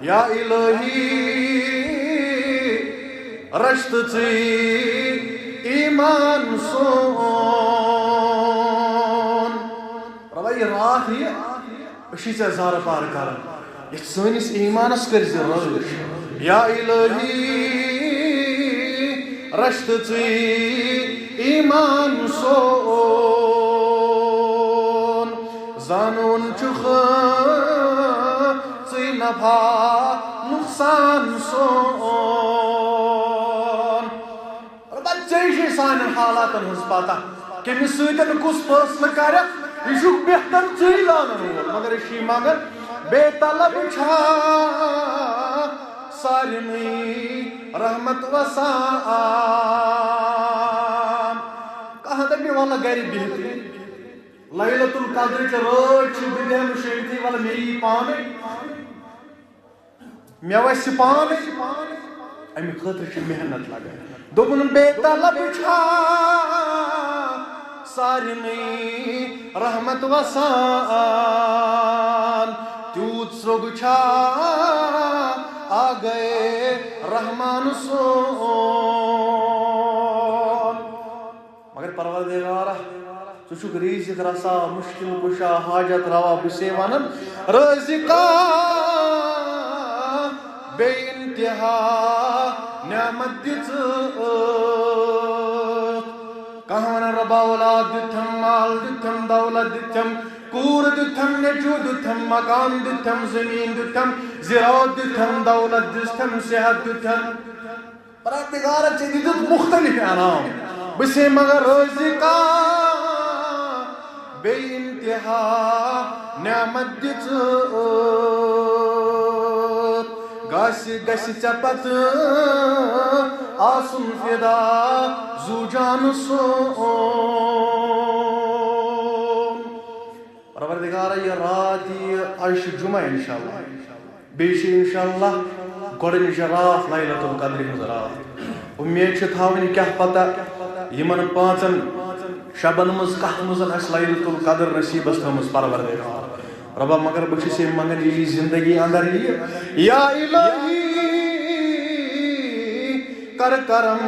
یا الہی رشت ژے ایمان سون ربا یہ رات یہ اسی سے زار پار کرن یہ سٲنِس ایمانس کر زِ رٲچھ یا الہی رشت ژے ایمان سون زانون چھُ ژے نفع نقصان سون ربا ژے چھے سانٮ۪ن حالاتن ہٕنٛز پتہ کٔمِس سۭتۍ کُس فٲصلہٕ کرِ یہ چھُ بہتر ژٕے زانن وول مگر أسۍ چھِ مگر بے طلب چھا سارنٕے رحمت وسان کانٛہہ دپہِ وَلہٕ گرِ بِہتٕے لیلۃ القدرٕچ رٲژ چھِ بہٕ بیٚہمہٕ شیٚنگتھٕے وَلہٕ مےٚ یی پانے مےٚ وسہِ پانے اَمہِ خٲطرٕ چھِ محنت لگان دوٚپُن بے طلب چھا سارنٕے رحمت وسان تیوٗت سرٛوگ چھا آ گئے رحمان سون مگر پروردگارا ژٕ چھُکھ رزق رسا مشکل کشا حاجت روا بہٕ چھُسے ونان رازقا بے انتہا نعمت دِژٕتھ کانٛہہ ونان ربا اولاد دِتھم مال دِتھم دولت دِتھم کوٗر دِتھم نیٚچوٗ دِتھم مکان دِتھم زمیٖن دِتھم زِراعت دِتھم دولت دِتھم صحت دِتھم پروردگارا ژےٚ دِتُتھ مختلف انعام بہٕ چھُسے مگر رازقا بے انتہا نعمت دِژٕتھ گژھِ ژےٚ پتہٕ آسُن فدا زو جان سون پروردگارا یہ رات یہ آج چھُ جمعہ انشاءاللہ بیٚیہِ چھِ انشاءاللہ گۄڈٕنِچ رات لیلۃ القدرِ ہٕنٛز رات اُمید چھِ تھاوٕنۍ کیٛاہ پتہ یِمن 5 شبن منٛز کتھ منٛز آسہِ لیلۃ القدر نصیٖبس تھٲومٕژ پروردگار ربا مگر بہٕ چھُسے منگان ییٚلہِ زندگی اندر یِیہِ یا الہی کر کرم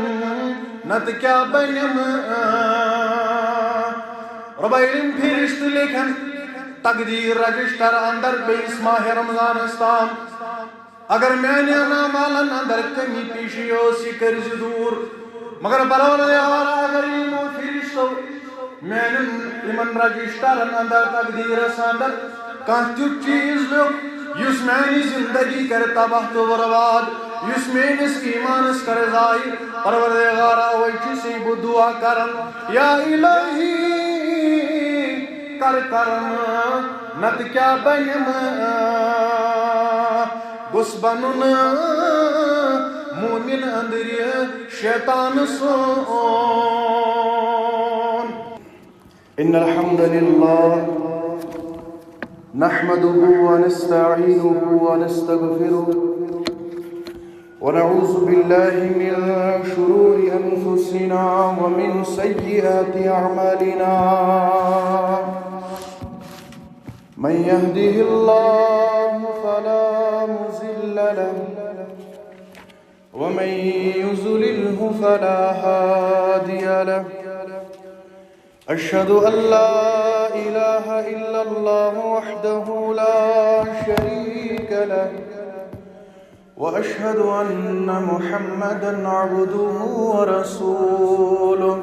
نتہٕ کیٛاہ بنِم ربا ییٚلہِ فرشتہٕ لیکھن تقدیٖر رجسٹر اندر بیٚیِس ماہِ رمضانس تام اگر میانہِ انعامالن اندر کمی پیشی ٲس یہِ کٔرزِ دوٗر مگر پروردگارا اگر یِمو فرشتو میانٮ۪ن یِمن رجسٹرن اندر تقدیٖرس اندر کانٛہہ تیُتھ چیٖز لیوٚکھ یُس میانہِ زندگی کرِ تباہ تہٕ برباد یُس میٲنِس ایمانس کرِ ضایہِ پروردگارا اوے چھُسے بہٕ دعا کران یا الہی کر کرم نتہٕ کیٛاہ بنِم گوٚژھ بنُن مومن أندرِ شیطان سون إن الحمد لله نحمده ونستعينه ونستغفره ونعوذ بالله من شرور أنفسنا ومن سيئات أعمالنا من يهده الله فلا مضل له ومن يضلله فلا هادي له أشهد أن لا إله إلا الله وحده لا شريك له وأشهد أن محمدا عبده ورسوله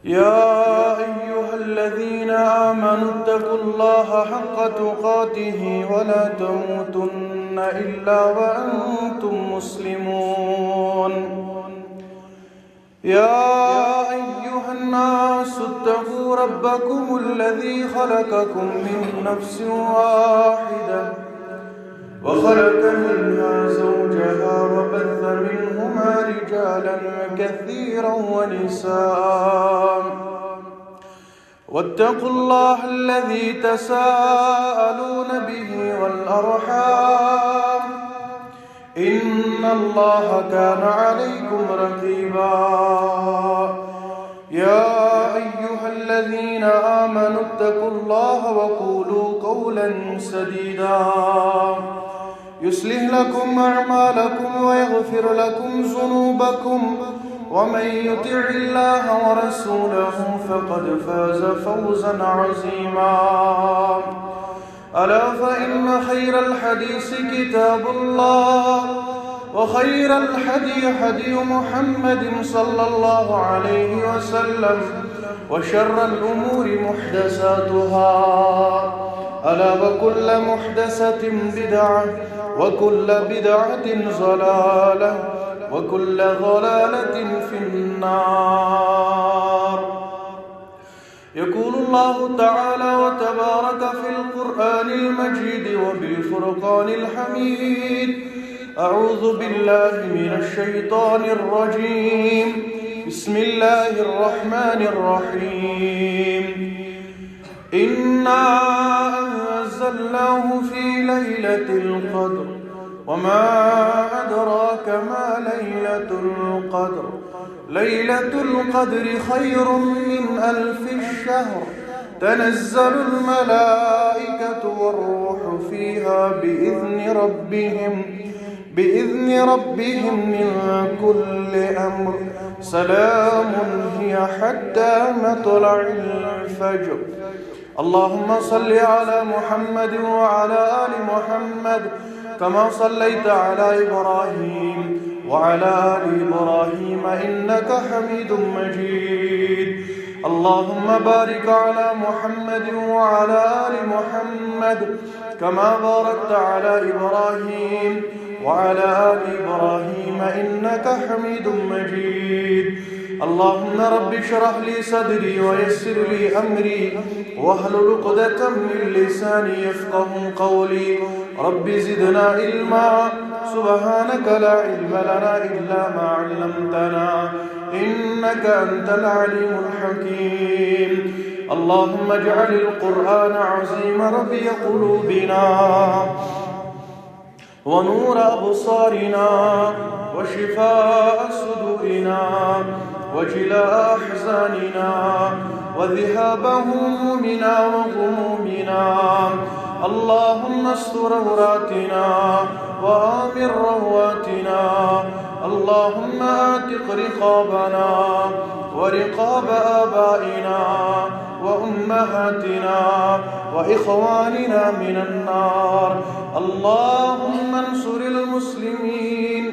يا أيها الذين آمنوا اتقوا الله حق تقاته ولا تموتن إلا وأنتم مسلمون يا أيها الناس اتقوا ربكم الذي خلقكم من نفس واحدة وخلق منها زوجها وبث منهما رجالا كثيرا ونساء واتقوا الله الذي تساءلون به والأرحام إن الله كان عليكم رقيبا يا أيها الذين آمنوا اتقوا الله وقولوا قولا سديدا يصلح لكم أعمالكم ويغفر لكم ذنوبكم ومن يطع الله ورسوله فقد فاز فوزا عظيما. ألا فإن خير الحديث كتاب الله وخير الهدي هدي محمد صلى الله عليه وسلم وشر الأمور محدثاتها. ألا وكل محدثة بدعة وكل بدعة ضلالة وكل ضلالة في النار. يقول الله تعالى وتبارك في القرآن المجيد وبالفرقان الحميد: أعوذ بالله من الشيطان الرجيم. بسم الله الرحمن الرحيم. إنا أنزلناه في ليلة القدر وما أدراك ما ليلة القدر. ليلة القدر خير من 1000 شهر. تنزل الملائكة والروح فيها بإذن ربهم من كل أمر. سلام هي حتى مطلع الفجر. اللهم صل على محمد وعلى آل محمد كما صليت على إبراهيم وعلى آل إبراهيم إنك حميد مجيد. اللهم بارك على محمد وعلى آل محمد كما باركت على إبراهيم وعلى آل إبراهيم إنك حميد مجيد. اللهم رب اشرح لي صدري ويسر لي أمري واحلل عقدة من لساني يفقه قولي. رب زدنا علما. سبحانك لا علم لنا إلا ما علمتنا إنك أنت العليم الحكيم. اللهم اجعل القرآن عظيم ربيع قلوبنا ونور أبصارنا وشفاء صدورنا وجلاء أحزاننا وذهاب همومنا وغمومنا. اللهم استر عوراتنا وآمن رواتنا. اللهم آتق رقابنا ورقاب آبائنا وأمهاتنا وإخواننا من النار. اللهم انصر المسلمين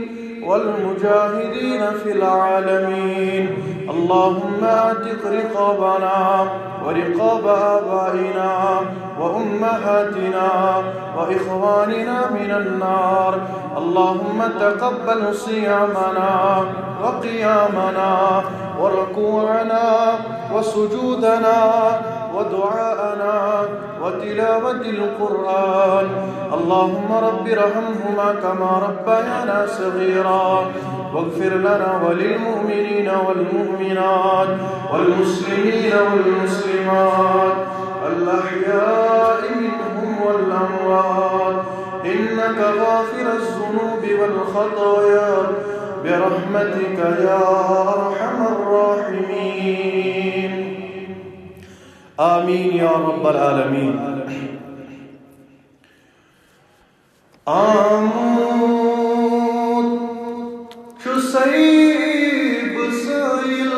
والمجاهدين في العالمين. اللهم آتق رقابنا ورقاب آبائنا وأمهاتنا وإخواننا من النار. اللهم تقبل صيامنا وقيامنا وركوعنا وسجودنا ودعاءنا وتلاوة القرآن. اللهم رب ارحمهما كما ربيانا صغيرا واغفر لنا وللمؤمنين والمؤمنات والمسلمين والمسلمات الأحياء منهم والأموات إنك غافر الذنوب والخطايا برحمتك يا أرحم الراحمين. آمين يا رب العالمين. آمون شو سيب سيل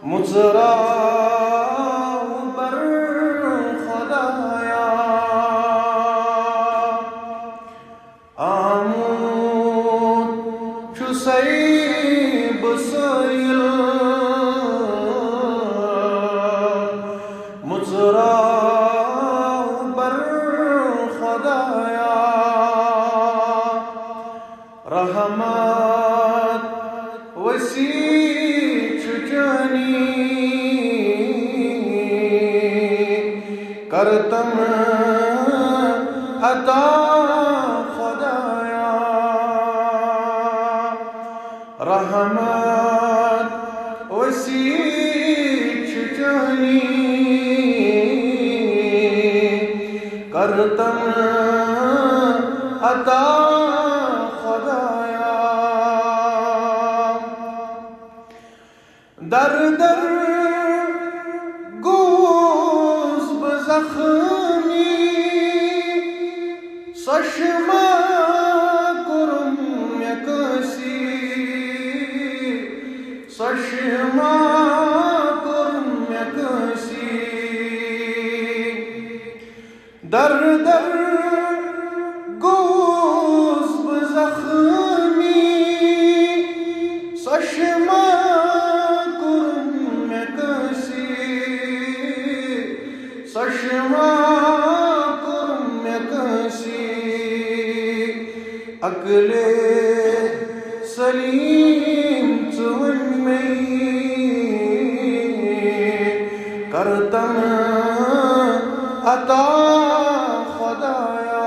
مزرع بر خدایا. آمون شو سيب سيل مزرع رحمت وسیع جانی کرتم عطا خدایا. رحمت وسیع جانی کرتم عطا خدایا. در در گوز بزخم در در گوز بزخمی سشما کرم میں کسی سشما کرم میں کسی عقل سلیم چون میں کرتم عطا خدایا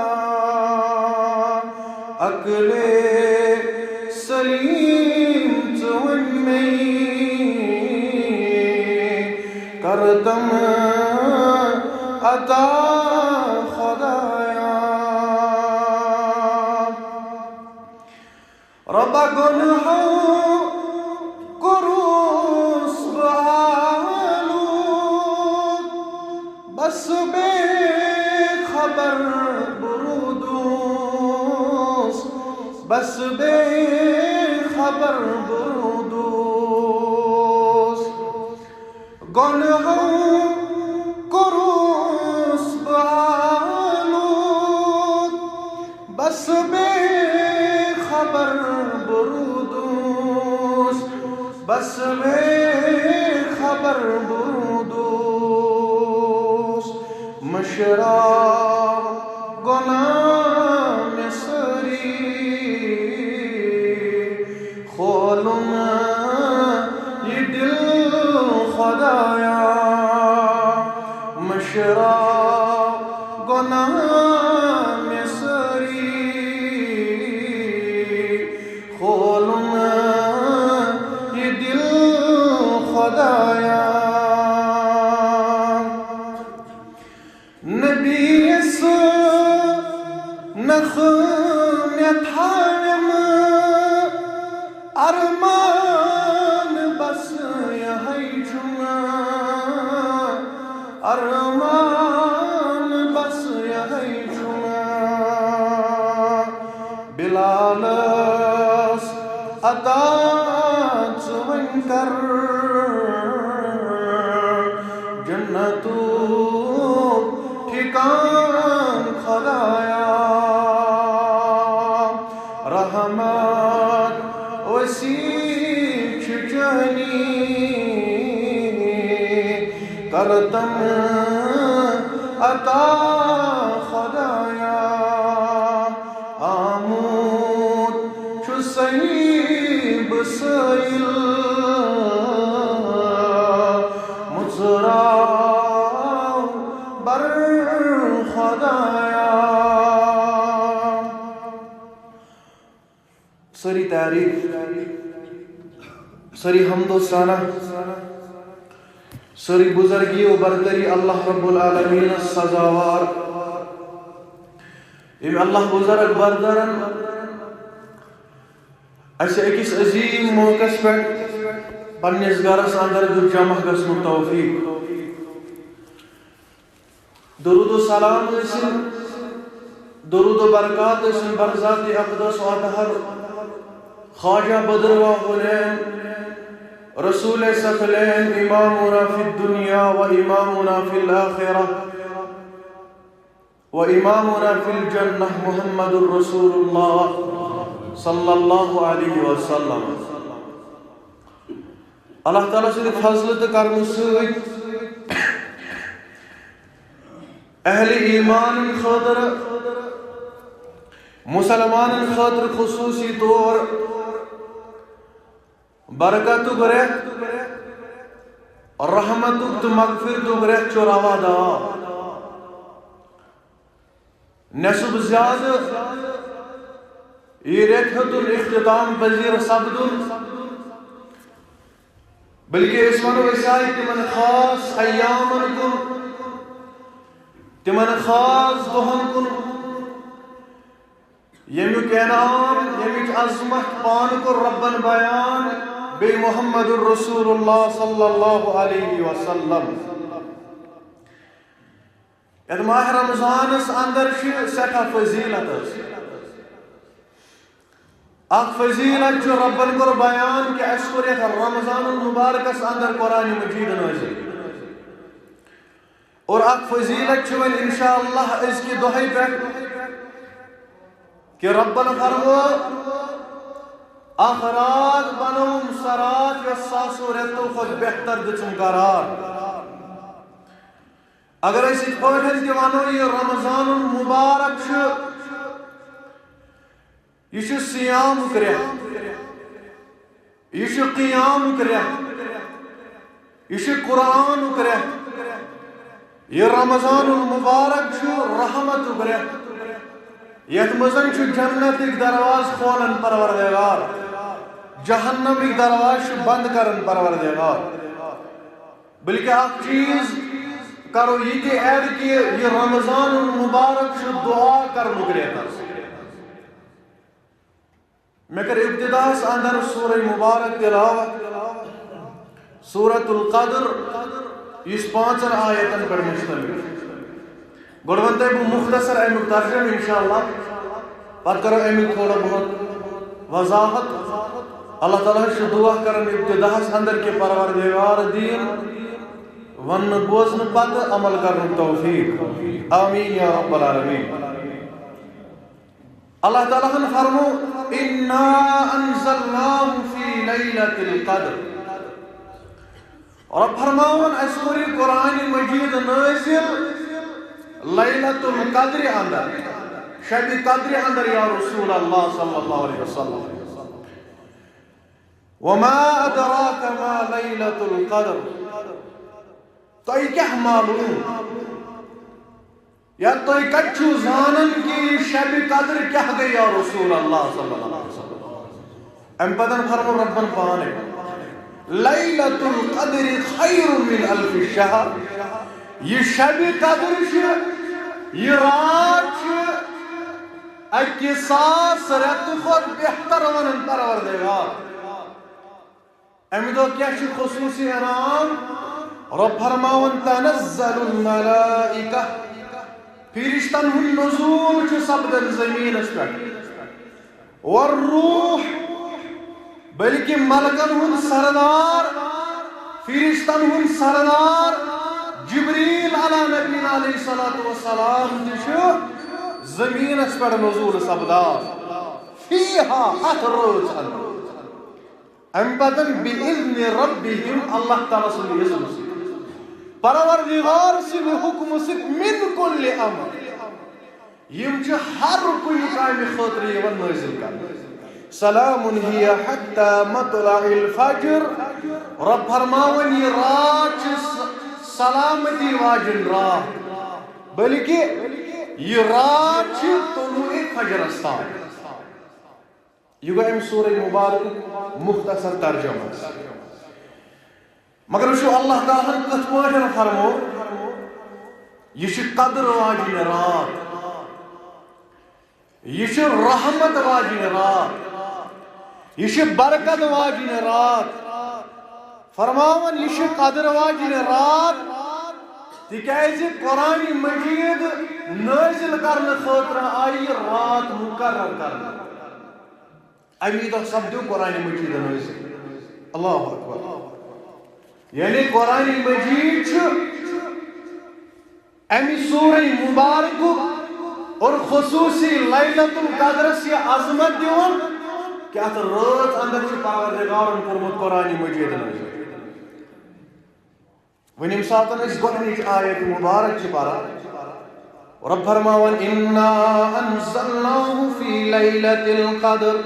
عقل سلیم چون میں کرتم عطا خدایا رب گنہوں کروس بآلود بس بے خبر برودوس بس بے خبر برودوس گنہوں کروس بآلود بس بے خبر برودوس بس بے خبر برودوس مشرا گناہ میں سری کھولوں یہ دل خدایا مشرا گناہ میں سری کھولوں یہ دل خدایا نبی اس نخنت حرم ارمان بس یہی جمع ارمان بس یہی جمع بلالس عطا چون کر جنتو ٹھکان خدایا رحمت وسیع جانی کرتم عطا خدایا آمود چو سیب سیل مزرا بر خدایا سری تعریف سری حمد و ثنا سری بزرگی و برتری اللہ رب العالمین سزاوار ام اللہ بزرگ بردرن اسے اکس عظیم موقع پہ پنس گرس اندر جو جمع گژھنُک توفیق درود و سلام ٲسِن درود و برکات ٲسِن برذات اقدس و اطہر خواجہ بدروا غلین رسول ثقلین امامنا فی الدنیا و امامنا فی الآخرہ و امامنا فی الجنہ محمد الرسول اللہ صلی اللہ علیہ وسلم اللہ تعالیٰ سے فضل تو کرم سۭتۍ اہل ایمان خاطر مسلمان خاطر خصوصی طور برکتک رٮ۪تھ رحمتک تو مغفرتک رٮ۪تھ چھُ روادار نصب زیادٕ یہ رٮ۪تھ ہیوٚتُن اختتام پذیر سپدُن بلکہ أسۍ وَنو أسۍ آیہِ تِمن خاص ایامن کُن تِمن خاص دۄہن کُن ییٚمیُک انعام ییٚمِچ عظمت پانہٕ کوٚر ربن بیان بیٚیہِ محمد الرسول اللہ صلی اللہ علیہ وسلم یتھ ماہ رمضانس اندر چھِ سٮ۪ٹھاہ فضیلت اکھ فضیلت چھُ ربن کوٚر بیان کہِ اَسہِ کوٚر یتھ رمضان المبارکس اندر قرآن مجید نازل اور اک فضیلت چھ ون انشاءاللہ اس کی دہائی پہ کہ ربنا فرمو اخراج بنوم سرات و ساسو رتو خود بہتر دچم قرار. اگر اس پوٹھن دیوانو یہ رمضان المبارک چھ یہ چھ سیام کرے یہ چھ قیام کرے یہ چھ قرآن کرے یہ رمضان المبارک چھ رحمت کرے یت مزن چھ جنت دروازہ کھولن پروردگار جہنم دروازہ بند کرن پروردگار. بلکہ اک چیز کرو یہ تہ ایڈ کہ یہ رمضان المبارک چھ دعا کرنک ریت. میں کر ابتداس اندر سورہ مبارک تلاوت سورۃ القدر اس 5 آیتن پر مشتمل. گوڑونتے بو مختصر امیک ترجم انشاءاللہ پر کرو امیک تھوڑا بہت وضاحت. اللہ تعالیٰ سے دعا کرن ابتداس اندر کے پروردگار دین ون بوزن پت عمل کرن توفیق. آمین یا رب العالمین. اللہ تعالیٰ نے فرمو اِنَّا أَنزَلْنَاهُ فِي لَيْلَةِ الْقَدْرِ. اور فرماون اسوری قرآن مجید نازل لیلۃ القدر اندر شب قدر اندر یا رسول اللہ صلی اللہ علیہ وسلم. وما ادراک ما لیلۃ القدر. تو کیا معلوم یا تو کچھو زانن کی شب قدر کیا گئی یا رسول اللہ صلی اللہ علیہ وسلم. ام پدن فرمو ربن پانے لیلۃ القدر خیر من الف شہر. یہ شب قدر یہ رات اکی ساس رت خود بہتر ونن پروردگار. امی دو کیا خصوصی انعام رب فرماون تنزل الملائکہ فرشتن ہن نزول چھ سبدن زمین اس پر والروح بلکہ ملکن ہن سردار فرشتن ہن سردار جبریل علی نبینا علیہ السلام دش زمین اس پر نزول سبدار فیہا اتروز ام پتن بِإِذْنِ رَبِّهِمْ اللہ تعالیٰ صلی اللہ علیہ وسلم پروردگار سے حکم سے من کل امر یم چھ ہر کوئی کام خاطر یون نازل کر. سلام ہی حتی مطلع الفجر. رب فرماون یہ رات سلامتی واجن رات بلکہ یہ رات طلوع فجر استان. یہ گو ام سورہ مبارک مختصر ترجمہ. مگر وچھو اللہ تعالیٰ کت پاٹھن فرمو یہ قدر واجن رات یہ رحمت واجن رات یہ برکت واجن رات. فرماون یہ قدر واجن رات تکیازِ قرآن مجید نازل کرنے خاطر آئی رات مقرر کرنا. امی دہ سپدیو قرآن مجید نازل. اللہ اکبر. یعنی قرآن مجید امی سورہ مبارک اور خصوصی لیلۃ القدر سے عظمت دیون کہ ات رات اندر چھ پروردگارن کورمت قرآن مجید نازل. ونیم ساتن اس گۄڈنِچ آیت مبارک چھ پران رب فرماون اِنَّا أَنزَلْنَاهُ فِي لَيْلَةِ الْقَدْرِ.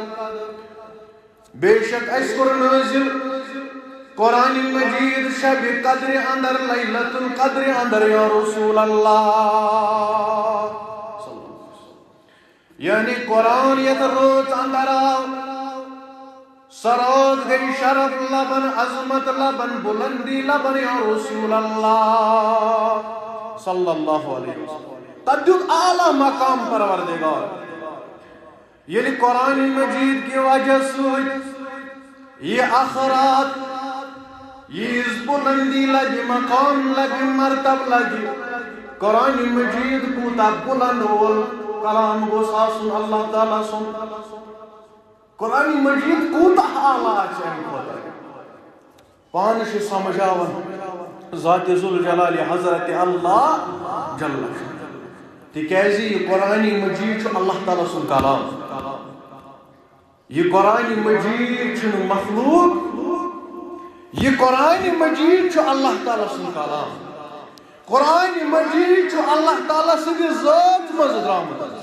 بے شک اس کور نازل قرآن مجید شب قدر اندر لیلۃ القدر اندر یا رسول اللہ. یعنی قرآن یہ روز اندر سرود گئی شرف لبن عظمت لبن بلندی لبن یا رسول اللہ صلی اللہ علیہ وسلم. تدیق اعلی مقام پروردگار. یعنی قرآن مجید کی وجہ سے یہ آخرات یہ بلندی لگی مقام لگی مرتب لگی. قرآن مجید کوتا بلند وول کلام گو ساسن اللہ تعالیٰ سن. قرآن مجید کوتا حالات چاہیے پانش سمجھاون ذات ذوالجلال حضرت اللہ جل تکیازِ یہ قرآن مجید چھُ اللہ تعالیٰ سُنٛد کلام یہ قرآن مجید چھُنہٕ مخلوق یہ قرآن مجید چھُ اللہ تعالیٰ سُنٛد کلام قرآن مجید چھُ اللہ تعالیٰ سٕنٛدِ ذات منٛز درٛامُت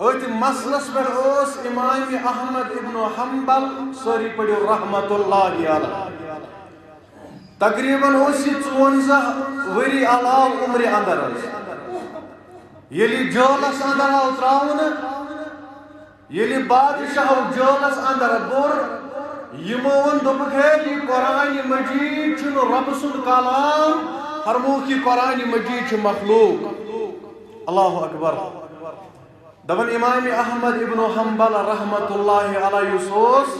أتھۍ مسلس پٮ۪ٹھ اوس امام احمد ابن حنبل سٲری پٔرِو رحمت اللہ علیہ تقریباً اوس یہِ 54 ؤری علاوٕ عمرِ اندر ییٚلہِ جٲلس اندر آو ترٛاونہٕ ییٚلہِ بادشاہ جٲلس اندر بوٚر یِمو ووٚن دوٚپُکھ ہے یہِ قرآن مجید چھُنہٕ رۄبہٕ سُنٛد کلام فرمووُکھ یہِ قرآن مجید چھُ مخلوق اللہ اکبر دپان امام احمد ابن حنبل رحمت اللہ علیہ یُس اوس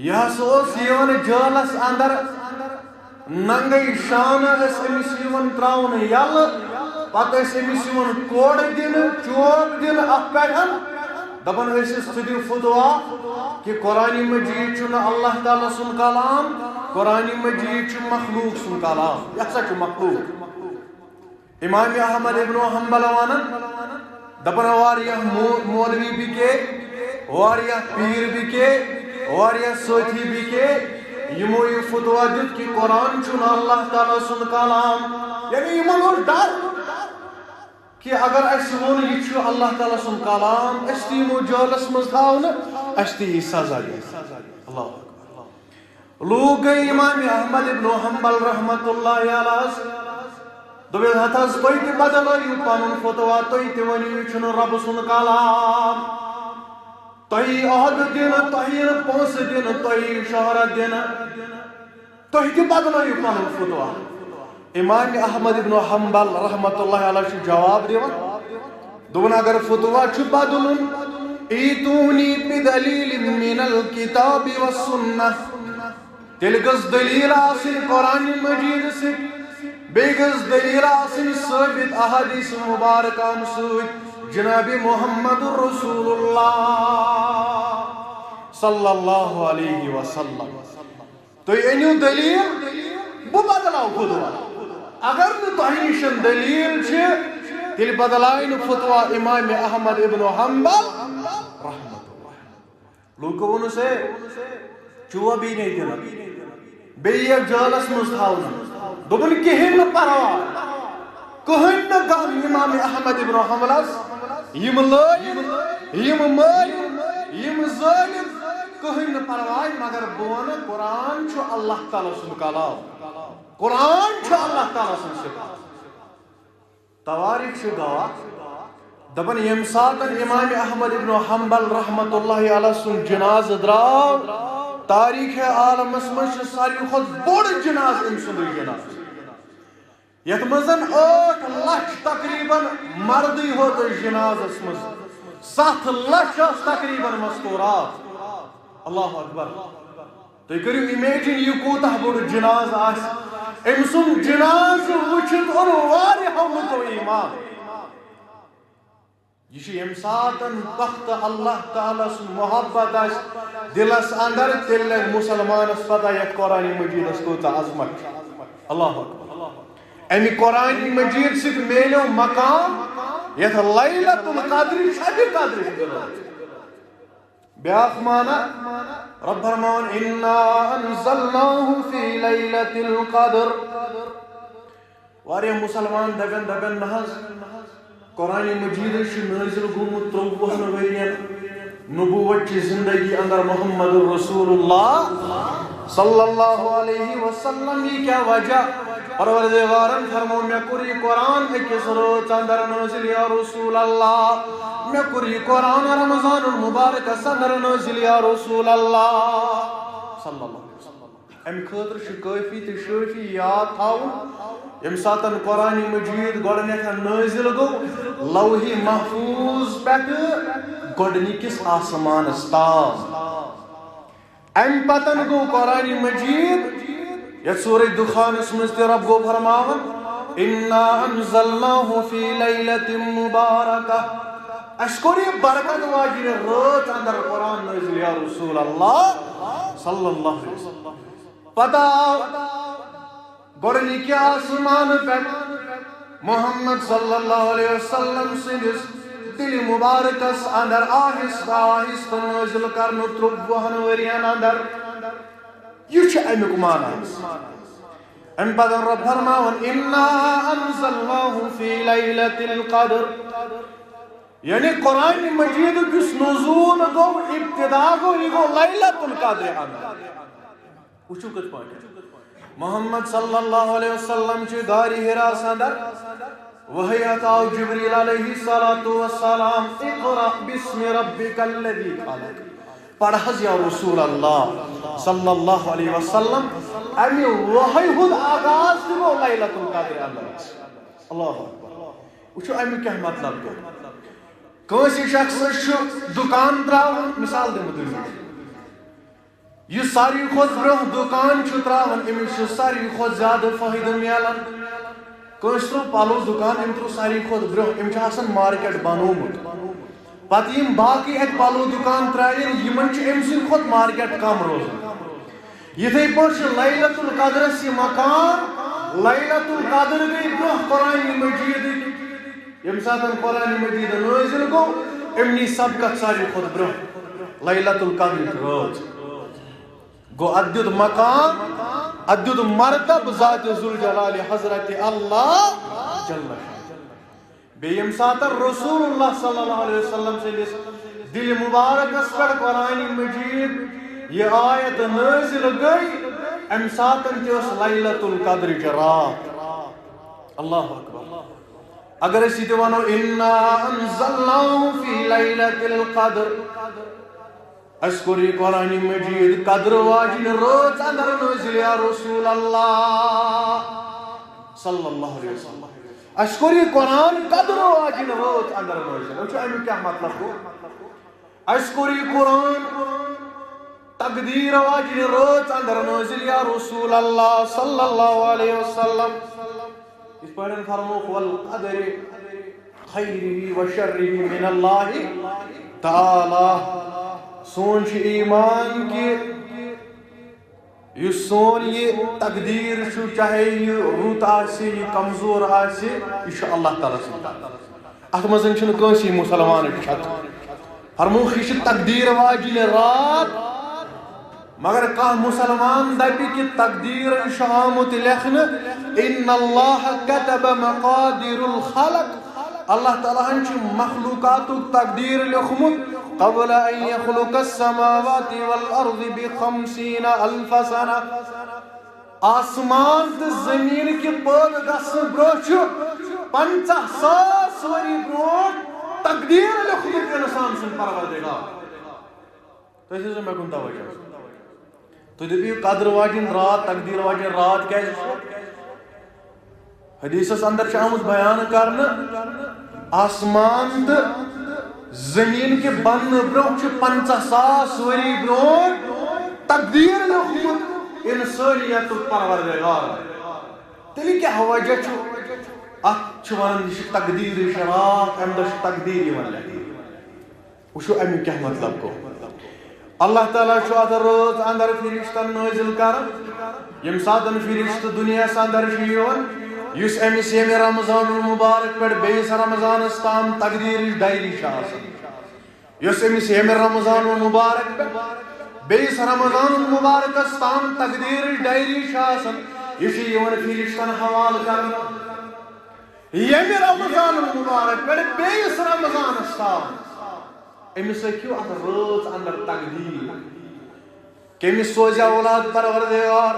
یہ ہسا اوس یِوان جٲلس اندر ننگے شانہٕ ٲسۍ أمِس یِوان ترٛاونہٕ یلہٕ پتہٕ ٲسۍ أمِس یِوان کوڑٕ دِنہٕ چوب دِنہٕ اَتھ پٮ۪ٹھ دپان ٲسِس ژٕ دِ فتوا کہ قرآن مجید چھُنہٕ اللہ تعالیٰ سُنٛد کلام قرآن مجید چھُ مخلوق سُنٛد کلام یہِ ہسا چھُ مخلوق امام احمد ابن حنبل ونان دپان واریاہ مولوی بِکے واریاہ پیٖر بِکے واریاہ سٲتھی بِکے یِمو یہِ فتوا دیُت کہ قرآن چھُنہٕ اللہ تعالیٰ سُنٛد کلام یعنی یِمن اوس ڈر کہ اگر اَسہِ ووٚن یہِ چھُ اللہ تعالیٰ سُنٛد کلام أسۍ تہِ یِمو جٲلس منٛز تھاونہٕ اَسہِ تہِ یی سزا دِنہٕ اللہ لوٗکھ گٔے امام احمد ابن حنبل رحمت اللہ علیہس دوٚپُکھ ہتھ حظ تُہۍ تہِ بدلٲیِو پنُن فتوا تُہۍ تہِ ؤنِو یہِ چھُنہٕ رۄبہٕ سُنٛد کلام تۄہہِ یی عہدٕ دِنہٕ تۄہہِ یی نہٕ پونٛسہٕ دِنہٕ تۄہہِ یی شہرت دِنہٕ تُہۍ تہِ بدلٲیِو پنُن فتوا امام احمد ابن حنبل رحمت اللہ علیہ چھُ جواب دِوان دوٚپُن اگر فتوا چھُ بدلُن ایتونی بدلیل من الکتاب والسنہ تیٚلہِ گٔژھ دلیٖل آسٕنۍ قرآن مجید سۭتۍ بیٚیہِ گٔژھ دلیٖل آسٕنۍ ثٲبت احادیث مبارکان سۭتۍ جناب محمد رسول اللہ صلی اللہ علیہ وسلم تُہۍ أنِو دلیٖل بہٕ بدلاو فتوا اگر نہٕ تۄہہِ نِش دلیٖل چھِ تیٚلہِ بدلایہِ نہٕ فتوا امام احمد ابن حنبل رحمت اللہ لوٗکو ووٚنُس ہے چوب یی نہٕ دِنہٕ بیٚیہِ یِیَکھ جٲلس منٛز تھاونہٕ دوٚپُن کِہیٖنۍ نہٕ پرواے کٕہٕنۍ نہٕ غم امام احمد ابن حنبلس یِم لٲیِم یِم مٲلِم یِم ظٲلِم کٕہٕنۍ نہٕ پرواے مگر بہٕ وَنہٕ قرآن چھُ اللہ تعالیٰ سُنٛد کلام قرآن چھُ اللہ تعالیٰ سُنٛد صفات تواریخ چھُ گواہ دپان ییٚمہِ ساتہٕ امام احمد ابن حنبل رحمت اللہ علیہ سُنٛد جنازٕ درٛاو تاریخ عالمس منٛز چھُ ساروی کھۄتہٕ بوٚڑ جنازٕ أمۍ سُنٛدٕے جنازٕ یتھ منٛز 8 لچھ تقریباً مردٕے ہوت ٲسۍ جنازس منٛز 7 لچھ ٲس تقریباً مستوٗرات اللہ اکبر تُہۍ کٔرِو اِمیجِن یہِ کوٗتاہ بوٚڑ جنازٕ آسہِ أمۍ سُنٛد جنازٕ وٕچھِتھ اوٚن واریاہو لُکو ایمان یہ ییٚمہِ ساتہٕ وقتہٕ اللہ تعالیٰ سُنٛد محبت آسہِ دِلس اندر تیٚلہِ لگہِ مُسلمانس پتہ یتھ قرآن مجیدس کۭژاہ عظمت چھِ اللہ اکبر امہِ قرآن مجید سۭتۍ میلیو مقام یتھ لیلۃ القدر شبِ قدر بیاکھ معنی رب فرماوان انا انزلناه فی لیلۃ القدر واریاہ مسلمان دپن نہ حظ قرآن مجید چھُ نٲزِل گوٚمُت 53 ؤرین نبوت چہِ زندگی اندر محمد رسول اللہ صلی اللہ علیہ وسلم یہ کیا وجہ پروردگارن فرمو مےٚ کوٚر یہِ قرآن أکِس رٲژ اندر نٲزِل یا رسول اللہ مےٚ کوٚر یہِ قرآن رمضان المبارکس اندر نٲزِل یا رسول اللہ صلی اللہ علیہ وسلم امہِ خٲطرٕ چھُ کٲفی تہٕ شٲفی یاد تھاوُن ییٚمہِ ساتہٕ قرآن مجید گۄڈٕنیتھ نٲزِل گوٚو لوحِ محفوظ پٮ۪ٹھٕ گۄڈٕنِکِس آسمانس تام امہِ پتن گوٚو قرآن مجید یتھ سورہ دُخانس منٛز تہِ رب گوٚو فرماوان انا انزلناه فی لیلۃ مبارکہ اَسہِ کوٚر یہِ برکت واجنہِ رٲژ اندر قرآن نٲزِل یا رسول اللہ صلی اللہ علیہ وسلم پتہ گۄڈنِکہِ آسمانہٕ پٮ۪ٹھ محمد صلی اللہ علیہ وسلم سٕنٛدِس دِلہِ مُبارکس اندر آہستہ آہستہ نٲزِل کرنہٕ 53 ؤرین اندر. یہ چھُ امیُک معنی. امہِ پتہٕ رۄب فرماوان اِنا انزلناہ فی لیلۃ القدر. یعنی قرآن مجیدُک یُس نزول گوٚو ابتدا گوٚو یہِ گوٚو لیلۃ القدر اندر. وٕچھِو کِتھ پٲٹھۍ محمد صلی اللہ علیہ وسلم چھِ غارِ حراس اندر وحی آو جبریل علیہ السلام اقرأ بسم ربک الذی خلق. پڑھ حظ یا رسول اللہ صلی اللہ علیہ وسلم امی وحی ہُنٛد آغاز تہِ گوٚو لیلۃ القدر اندر. اللہ اکبر. وٕچھِو امیُک کیٛاہ مطلب گوٚو. کٲنٛسہِ شخصس چھُ دُکان تراوُن مثال دِمہٕ دُنیاہٕچ. یُس ساروی کھۄتہٕ برٛونٛہہ دُکان چھُ تراوان أمِس چھُ ساروی کھۄتہٕ زیادٕ فٲیدٕ میلان. کٲنٛسہِ ترٛوو پَلو دُکان أمۍ ترٛوو ساروی کھۄتہٕ برٛونٛہہ أمۍ چھُ آسان مارکیٹ بنوومُت. پتہٕ یِم باقٕے اَتہِ پَلو دُکان ترٛایَن یِمن چھُ أمۍ سٕنٛدِ کھۄتہٕ مارکیٹ کم روزان. یِتھَے پٲٹھۍ چھُ لیلۃ القدرس یہِ مقام. لیلۃ القدر گٔے برٛونٛہہ قرآنِ مجیٖدٕکۍ. ییٚمہِ ساتہٕ قرآنِ مجیٖد نٲزِل گوٚو أمۍ نی سبقت ساروی کھۄتہٕ برٛونٛہہ لیلۃ القدرٕچ رٲژ. گوٚو اَتھ دیُت مقام اَتھ دیُت مرتب ذاتِ ذوالجلالِ حضرت اللہ جل شانہ. بیٚیہِ ییٚمہِ ساتہٕ رسول اللہ صلی اللہ علیہ وسلم سٕنٛدِس دِلہِ مُبارکس پٮ۪ٹھ قرآنِ مجیٖد یہِ آیت نٲزِل گٔے اَمہِ ساتہٕ تہِ ٲس لیلۃ القدرٕچ رات. اللہ اکبر. اگر أسۍ یہِ تہِ وَنو اِنا انزلناہ فی لیلۃ القدر اَسہِ کوٚر یہِ قرآنِ مجیٖد قدر واجنہِ رٲژ اندر نٲزِل یا رسول اللہ صلی اللہ علیہ وسلم. اَسہِ کوٚر یہِ قرآن قدر واجنہِ رٲژ اندر نٲزِل. وٕچھِو امیُک کیٛاہ مطلب گوٚو. اَسہِ کوٚر یہِ قرآن تقدیٖر واجنہِ رٲژ اندر نٲزِل یا رسول اللہ صلی اللہ علیہ وسلم. یِتھ پٲٹھۍ فرمووُکھ والقدر خیرہ وشرہ من اللہ تعالیٰ. سون چھُ ایمان کہ یُس سون یہِ تقدیٖر چھُ چاہے یہِ رُت آسہِ یہِ کمزور آسہِ یہِ چھُ اللہ تعالیٰ سُنٛد. اتھ منٛز چھُنہٕ کٲنٛسے مُسلمانَس شک. فرمووُکھ یہِ چھِ تقدیٖر واجنہِ رات. مگر کانٛہہ مُسلمان دپہِ کہِ تقدیٖر چھُ آمُت لیکھنہٕ اِنَّ اللّٰهَ كَتَبَ مَقَادِرُ الْخَلَق. اللہ تعالیٰ ہن چھُ مخلوٗقاتُک تقدیٖر لیوٚکھمُت قبل ان يخلق السماوات والارض ب50 الف سنہ. آسمان تہٕ زٔمیٖن کہِ پٲدٕ گژھنہٕ برٛونٛہہ چھُ 50,000 ؤری برٛونٛٹھ تقدیٖر لیوٚکھمُت اِنسان سُنٛد پروردگار. تُہۍ ٲسِو مےٚ کُن توجہ. تُہۍ دٔپِو قدر واجِنۍ رات تقدیٖر واجِنۍ رات کیٛازِ چھُ. حدیٖثس اندر چھُ آمُت بیان کرنہٕ آسمان تہٕ زٔمیٖن کہِ بننہٕ برٛونٛہہ چھُ 50,000 ؤری برٛونٛٹھ تقدیٖر لیوٚکھمُت اِنسٲنیتُک پروردگار. تیٚلہِ کیٛاہ وجہ چھُ اتھ چھِ ونان یہِ چھِ تقدیٖرٕچ رات امہِ دۄہ چھُ تقدیٖر یِوان لیکھنہٕ. وٕچھِو امیُک کیٛاہ مطلب گوٚو. اللہ تعالیٰ چھُ اتھ رٲژ اندر فرشتن نٲزِل کران. ییٚمہِ ساتہٕ فرشتہٕ دُنیاہس اندر چھُ یِوان یُس أمِس ییٚمہِ رمضان المبارک پٮ۪ٹھ بیٚیِس رمضانس تام تقدیٖرٕچ ڈایری چھِ آسان. یۄس أمِس ییٚمہِ رمضان المبارک پٮ۪ٹھ بیٚیِس رمضان المبارکس تام تقدیٖرٕچ ڈایری چھِ آسان یہِ چھِ یِوان فرشتن حوالہٕ کرنہٕ. ییٚمہِ رمضان المبارک پٮ۪ٹھ بیٚیِس رمضانس تام أمِس لیکھِو اتھ رٲژ اندر تقدیٖر. کٔمِس سوزِ اولاد پروردگار,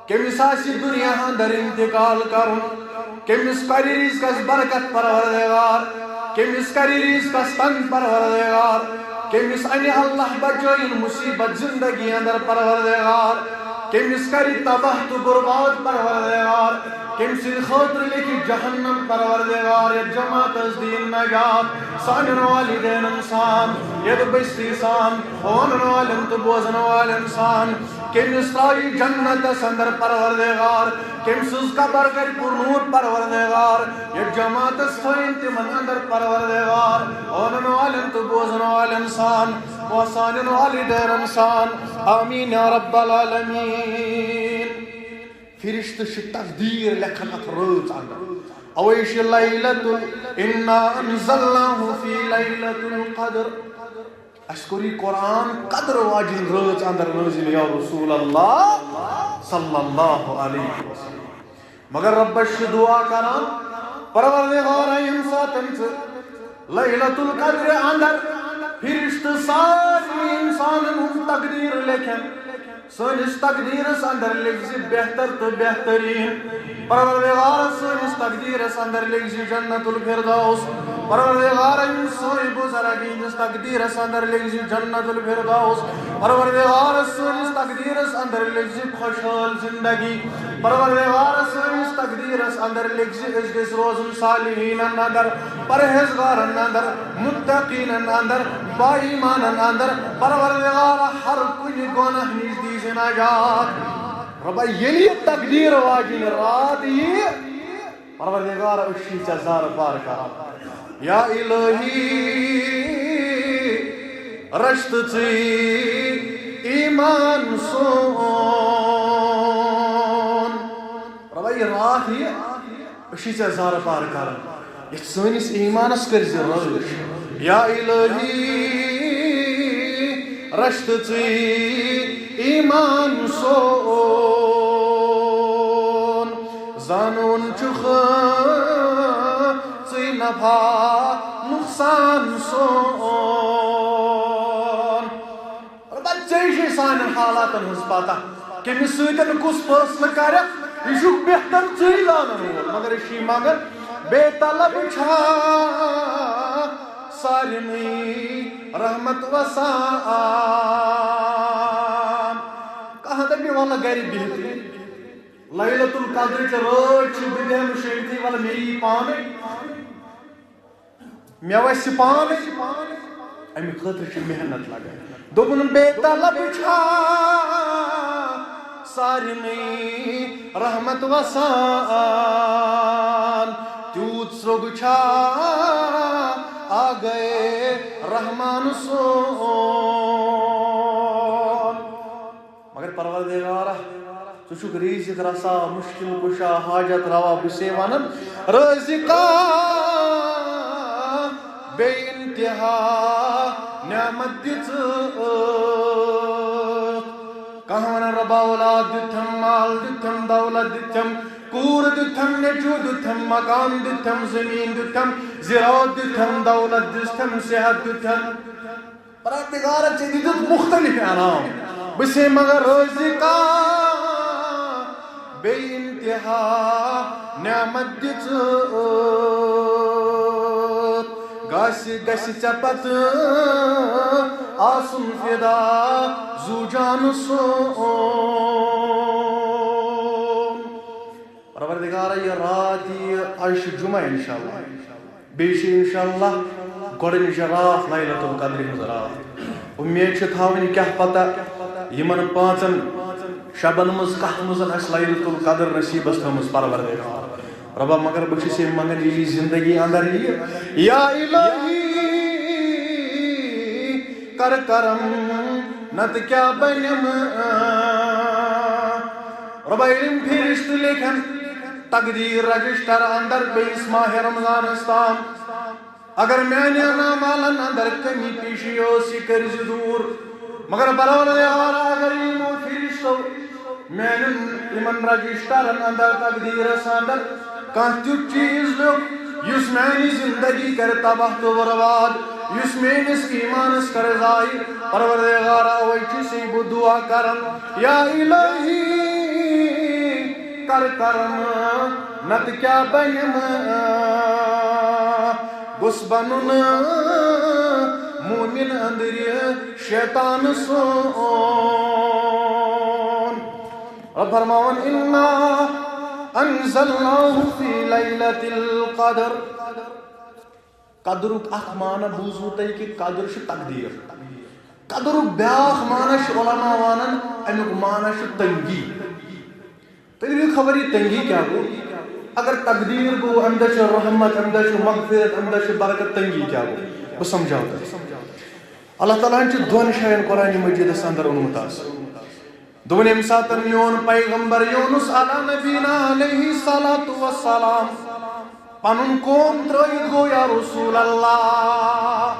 کٔمِس آسہِ دُنیا اندر انتقال کرُن, کٔمِس کَرِ رِزقس برکت پروردگار, کٔمِس کَرِ رِزقس تنگ پروردگار, کٔمِس اَنہِ اللہ بچٲیِن مُصیبت زندگی اندر پروردگار, کٔمِس کَرِ تباہ تہٕ برباد پروردگار, کٔمۍ سٕنٛدِ خٲطرٕ لیکھِ جہنم پروردگار یتھ جماعتس دِیِن نجات سانٮ۪ن والدینن سان یتھ بٔستی سان وَنن والٮ۪ن تہٕ بوزن والٮ۪ن سان, کٔمِس ترٛایہِ جنتس اندر پروردگار, کٔمۍ سٕنٛز قبر کَرِ پُرنوٗر پروردگار یتھ جماعتس تھٲیِن تِمن اندر پروردگار وَنن والٮ۪ن تہٕ بوزن والٮ۪ن سان. وسان والدین انسان آمین یا رب العالمین فرشت چھ تقدیر لکھن اتھ رٲژ اندر اوے چھ لیلۃ انا انزلناہ فی لیلۃ القدر اس کوری قرآن قدر واجن رٲژ اندر نازل یا رسول اللہ صلی اللہ علیہ وسلم مگر ربش چھ دعا کران پروردگار یم ساتن لیلۃ القدر اندر فرشت ساری انسانن ہند تقدیر لکھن سنس تقدیرس اندر لکھ بہتر تو بہترین پروردگار سنس تقدیرس اندر لکھ جنت الفردوس پروردگار سوئی بزرگینس تقدیرس اندر لکھ جنت الفردوس پروردگار سنس تقدیرس اندر لکھ خوشحال زندگی پروردگار سنس تقدیرس اندر لکھ اس گژھ روزن صالحین اندر پرہیزگارن اندر متقین اندر با ایمان اندر پروردگار ہر کن گناہ نش دی نجات ربا یلی تقدیر واجن رات یہ پروردگار اشی چزار پار کران یا الہی رشت چی ایمان سون ربا یہ رات یہ اشی چزار پار کران یہ سنس ایمانس کرز رش یا الہی رشت چی ایمان سون زانون چخ چی نفع نقصان سون بچے سان حالاتن ہز پتہ کمس ستن کس فیصلہ کر یہ بہتر چی لانن وول مگر یہ مگر بے طلب چھا سارنی رحمت وسان کہاں تک بھی والا گھر بہتری لیلۃ القدر چ رات چھ بدہم شیمتی والا میری پانے مے وس پانے امی خاطر چھ محنت لگان دوپن بے طلب چھا سارنی رحمت وسان تیوت سرگ چھا آ گئے رحمان سون مگر پروردگارہ ژٕ چھُکھ رزق رسا مشکل کشا حاجت روا بسے ونن رزقا بے انتہا نعمت دژ کہاں ونن ربا اولاد دتھم مال دتھم دولت دتھم کور دتھم نیچو دتھم مکان دتھم زمین دتھم زراعت دتھم دولت دتھم صحت دتھم پروردگار ژےٚ دِتُتھ مختلف انعام بسے مگر رزقا بے انتہا نعمت دژ گژھِ ژےٚ پتہٕ آسُن فدا زو جان سون پروردگار یہ رات یہ آج جمعہ انشاءاللہ بیش انشاءاللہ گۄڈنِچ رات لیلۃ القدر ہٕنٛز رات امید چھِ تھاوٕنۍ کیٛاہ پتہ یمن پانژن شبن مز کتھ مز اسہِ لیلۃ القدر نصیبس تھٲومٕژ پروردگار ربا مگر بہٕ چھُس یہِ منگان ییٚلہِ زندگی اندر یہِ یا الہی کر کرم نتہٕ کیٛاہ بنیم ربا علم فرشت لکھن تقدیر رجسٹر اندر بیس ماہ رمضانس تام اگر میانہِ اعمالن اندر کمی پیشی ٲس یہِ کٔرزِ دوٗر مگر پروردگار اگر یمو فرشتو میانن یمن رجسٹرن اندر تقدیرس اندر کانٛہہ تیُتھ چیٖز لیوٚکھ یُس میانہِ زندگی کر تباہ تو برباد یُس میٲنِس ایمانس کر ضایع پروردگار اوے چھُسے بہٕ دعا کران یا الہی کر کرم نتہٕ کیٛاہ بنیم گوٚژھ بنُن مومن اندر شیطان سون رب فرماون انا انزلناه فی لیلۃ القدر قدرک اخ معنی بوزو تُہۍ کہ قدر چھ تقدیر قدرک بیاکھ معنی چھ علماء ونان امیُک معنی چھ تنگی تُہۍ دِیِو خبر یہ تنگی کیا گو اگر تقدیر گو اندر چھ رحمت اندر چھ مغفرت اندر چھ برکت تنگی کیا گو بہٕ سمجھاو تۄہہِ اللہ تعالیٰ ہن دون شاین قرآن مجیدس اندر اونمت دون یم ساتن میون پیغمبر یونس علی نبینا علیہ الصلوۃ والسلام پنن قوم ترٲیِتھ گوٚو یا رسول اللہ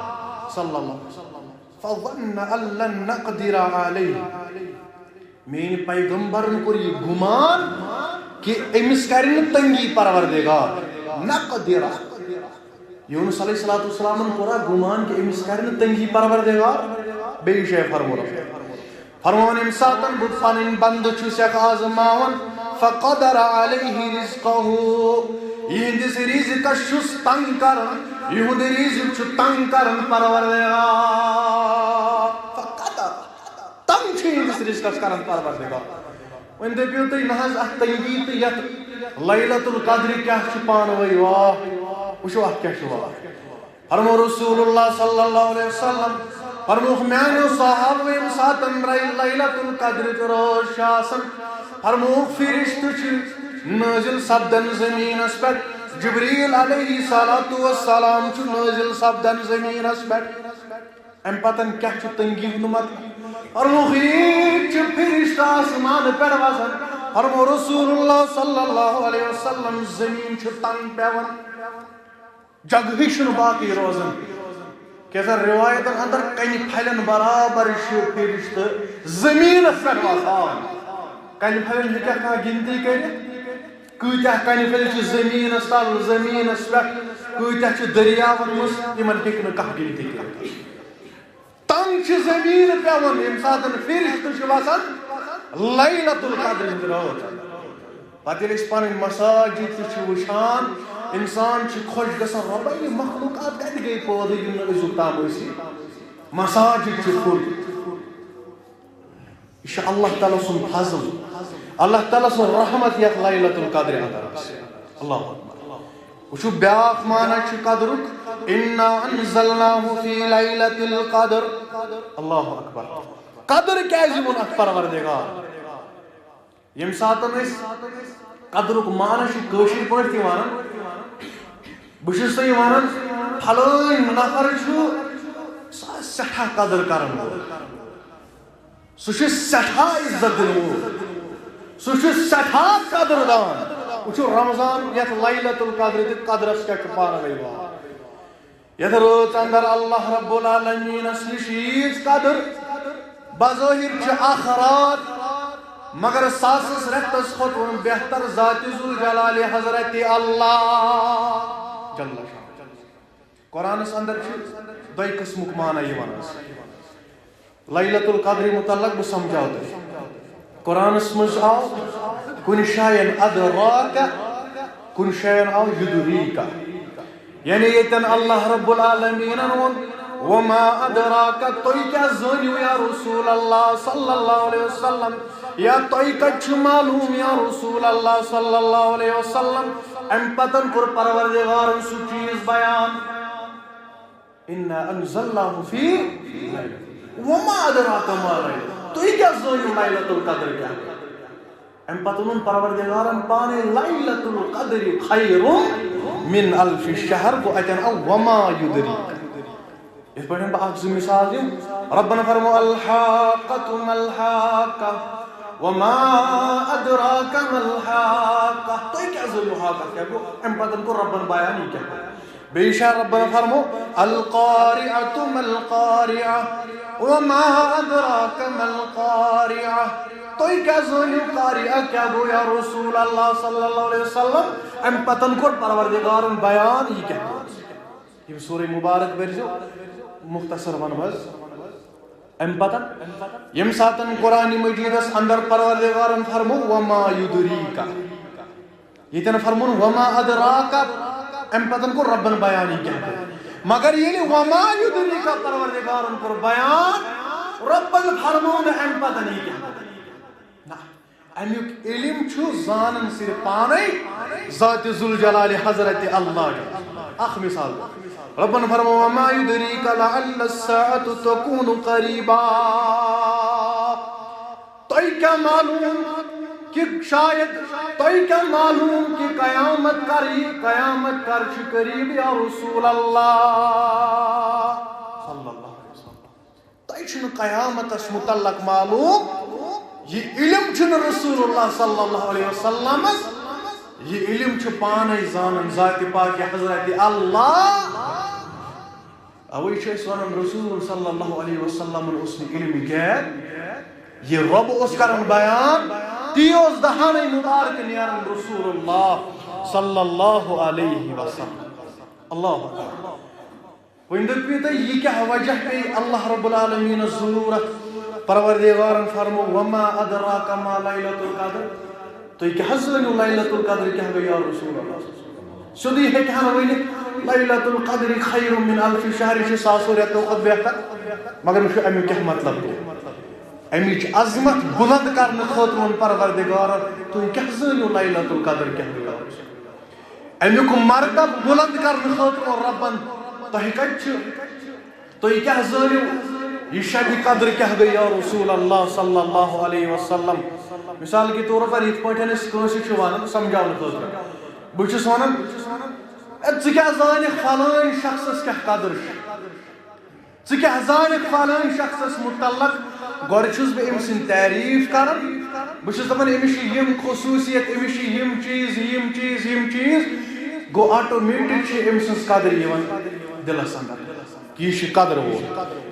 صلی اللہ علیہ وسلم فظن ان لن نقدر علیہ میٛانہِ پیغمبرن کوٚر یہِ گُمان کہ أمِس کرِ نہٕ تنگی پروردگار نقدر یونس علیہ الصلوۃ والسلام کوٚرا گُمان کہ أمِس کرِ نہٕ تنگی پروردگار بیٚیہِ جایہِ فرمون ییٚمہِ ساتن بہٕ پنٕنۍ بنٛدٕ چھُس آزماوان فقدر علیہ رزقہ یہندس رزقس چھُس تنگ کران یہند رزق چھُ تنگ کران پروردگار فقدر تنگ چھُ یہندس رزقس کران پروردگار وۄنۍ دٔپِو تُہۍ نہ حظ اتھ تنگی تہٕ یتھ لیلۃ القدر کیاہ چھُ پانہٕ ؤنۍ واہ وٕچھو اتھ کیاہ چھُ واہ فرمو رسول اللہ صلی اللہ علیہ وسلم فرموک میانیو صحابہ ییٚمہِ ساتن لیلۃ القدر تہٕ رٲژ چھِ آسان فرموک فرشتہٕ چھِ نٲزِل سپدان زٔمیٖنس پٮ۪ٹھ جبریٖل علیہ الصلوۃ والسلام چھُ نٲزِل سپدان زٔمیٖنس پٮ۪ٹھ امہِ پتن کیاہ چھُ تنگی ہُنٛد مطلب فرموک ییٚتہِ چھِ فرشتہٕ آسمانہٕ پٮ۪ٹھ وسان فرمو رسول اللہ صلی اللہ علیہ وسلم زٔمیٖن چھُ تنگ پیوان جگہٕے چھُنہٕ باقٕے روزان کیٛازِ روایتن اندر کنہِ پھلٮ۪ن برابر چھِ فرشتہٕ زٔمیٖنس پٮ۪ٹھ وسان کنہِ پھلٮ۪ن ہیٚکیٛاہ کانٛہہ گنتی کٔرِتھ کۭتیاہ کنہِ پھلہِ چھِ زٔمیٖنس تل زٔمیٖنس پٮ۪ٹھ کۭتیاہ چھِ دٔریاون منٛز تِمن ہیٚکہِ نہٕ کانٛہہ گنتی کٔرِتھ تنگ چھِ زٔمیٖن پیوان ییٚمہِ ساتن فرشتہٕ چھِ وسان لیلۃ القدر ہٕنٛدِ رٲژ پتہٕ ییٚلہِ أسۍ پنٕنۍ مساجد تہِ چھِ وٕچھان انسان چھِ خۄش گژھان رۄبا یہِ مخلوقات کتہِ گٔے پٲدٕ یِم نہٕ أزیُک تام ٲسی مساجد چھِ فُل یہِ چھُ اللہ تعالیٰ سُنٛد فضل اللہ تعالیٰ سُنٛد رحمت یتھ لیلۃ القدرِ اندر آسہِ اللہ اکبر وٕچھو بیاکھ معنی چھُ قدرُک انا انزلناہ فی لیلۃ القدر اللہ اکبر قدر کیازِ ووٚن اتھ پروردگار ییٚمہِ ساتن أسۍ قدرُک معنی چھِ کٲشِر پٲٹھۍ تہِ ونان بہٕ چھُس تۄہہِ ونان پھلٲنۍ نفر چھُ سُہ آسہِ سٮ۪ٹھاہ قدر کرن وول سُہ چھُ سٮ۪ٹھاہ عزت دِنہٕ وول سُہ چھُ سٮ۪ٹھاہ قدر دان وٕچھو رمضان یتھ لیلۃ القدر تہِ قدرس کیاہ چھُ پانہٕ ؤنۍ واو یتھ رٲژ اندر اللہ رب العالمیٖنس نِش ییٖژ قدر بظٲہر چھِ اکھ رات مگر ساسس رٮ۪تس کھۄتہٕ بہتر ذاتِ ذوالجلالِ حضرت اللہ جل شان قرآنس اندر چھِ دۄیہِ قٕسمُک معنی یِوان حظ لیلۃ القدر متعلق بہٕ سمجھاو تۄہہِ قرآنس منٛز آو کُنہِ جاین ادراکا کُنہِ جاین آو یدریکا یعنی ییٚتٮ۪ن اللہ رب العالمیٖنن ووٚن وما ادراکا تُہۍ کیاہ زٲنِو یا رسول اللہ صلی اللہ علیہ وسلم یا تۄہہِ کتہِ چھُ معلوٗم یا رسول اللہ صلی اللہ علیہ وسلم امہِ پتن کوٚر پروردگارن سُہ چیٖز بیان انا انزلناہ فی وما ادراکا ما لیلۃ تُہۍ کیاہ زٲنِو لیلۃ القدر کیاہ امہِ پتہٕ ووٚن پروردگارن پانے لیلۃ القدر خیر من الف شہر گوٚو اتٮ۪ن آو وما یدریک یِتھ پٲٹھۍ بہٕ اکھ زٕ مثال دِمہٕ ربنا فرمو الحاقۃ ما الحاقۃ وما ادراک ما الحاقۃ تُہۍ کیاہ زٲنِو حاقہ کیاہ گوٚو امہِ پتہٕ کوٚر ربن بیان یہِ کیاہ گوٚو بیٚیہِ شاید ربنا فرمو القارعۃ ما القارعۃ وما ادراک ما القارعۃ تُہۍ کیاہ زٲنِو قارعہ کیاہ گوٚو یا رسول اللہ صلی اللہ علیہ وسلم امہِ پتن کوٚر پروردگارن بیان یہِ کیاہ گوٚو یِم سورہ مبارک پٔرزیٚو مختصر ونہٕ حظ امہِ پتن ییٚمہِ ساتن قرآنِ مجیدس اندر پروردگارن فرمو وما یدریکا ییٚتٮ۪ن فرمون وما ادراکا امہِ پتن کوٚر ربن بیان یہِ کیاہ گوٚو مگر ییٚلہِ وما یدریکا پروردگارن کوٚر بیان ربن فرمو نہٕ امہِ پتن یہِ کیاہ گوٚو نہ امیُک علم چھُ زانن صرف پانے ذاتِ ذوالجلالِ حضرت اللہ اکھ مثال ربن فرمو وما یدریک لعل الساعة تکون قریبا تۄہہِ کیاہ معلوم کہ شاید تۄہہِ کیاہ معلوم کہ قیامت کر چھُ قریب یا رسول اللہ صلی اللہ علیہ وسلم تہ قیامت متعلق معلوم یہ علم چھن رسول اللہ صلی اللہ علیہ وسلم یہ علم چھ پانے زانن ذات پاک حضرت اللہ اوی چھ سونن رسول صلی اللہ علیہ وسلم اس علم غیب یہ رب اس کرن بیان تیوز دہانے مبارک نیرن رسول اللہ صلی اللہ علیہ وسلم اللہ اکبر وندک پیتا یہ کیا وجہ پہ اللہ رب العالمین ضرورت پروردگارن فرمو وما ادراک ما لیلۃ القدر تو یہ کیا حضرت لیلۃ القدر کیا گئی یا رسول اللہ سدی ہے کیا ونی لیلۃ القدر خیر من الف شہر چھ ساسو رتو کھت بہتر مگر مش امی کیا مطلب گو امیچ عظمت بلند کرنے خاطر پروردگار تو کیا زانو لیلۃ القدر کیا گئی امیک مرتب بلند کرنے خاطر ربن تہ کچھ تو کیا زانو یہ شب قدر کیا گئی یا رسول اللہ صلی اللہ علیہ وسلم مثال کے طور پر یہ پہ کنس ون سمجھاؤ خاطر بہس ونان کیا زانک فلان شخص کیا قدر کیا زانک فلان شخص متعلق گوڑ بہ ام سن تعریف کران بہس دپان امس یم خصوصیت امس یم چیز یم چیز یم چیز گو آٹومیٹک ام سن قدر دلس اندر یہ قدر وہ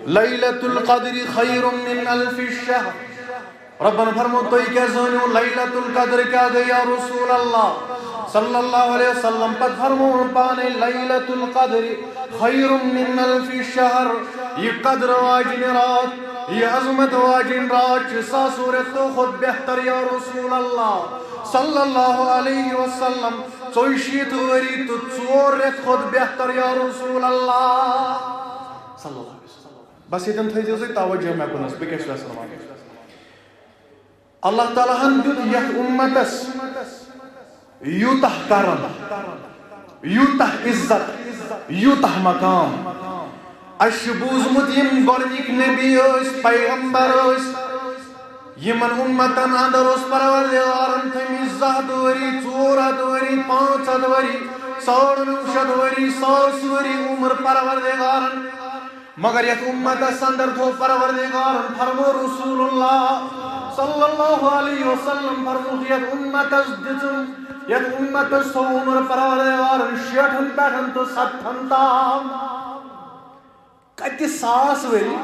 لیلۃ القدر خیر من الف الشہر ربنا فرمو تو کیا زانو لیلۃ القدر کیا گئی یا رسول اللہ صلی اللہ علیہ وسلم پت فرمو پانے لیلۃ القدر خیر من الف الشہر یہ قدر واجن رات یہ عظمت واجن رات ساسو رتو خود بہتر یا رسول اللہ صلی اللہ علیہ وسلم چوشیت وری تو ژور رت خود بہتر یا رسول اللہ صلی اللہ علیہ وسلم بس یہ تھیو تھی توجہ میں کنس بہ کیا وان اللہ تعالیٰ ہن دیت یت امتس یوتہ کرم یوتہ عزت یوتہ مقام اش بوزمت یم گۄڈنِک نبی ٲسۍ پیغمبر ٲسۍ یمن امتن اندر اوس پروردگارن تھٲمٕتۍ 100 ؤری 400 ؤری 500 ؤری 900 ؤری 100 ؤری عمر پروردگارن مگر یت امتس اندر تھو پروردگارن فرمو رسول اللہ صلی اللہ علیہ وسلم فرمو یت امتس دژم یت امتس تھو عمر پروردگارن 60 پٮ۪ٹھ تو 70 تام کتہِ 100 ؤری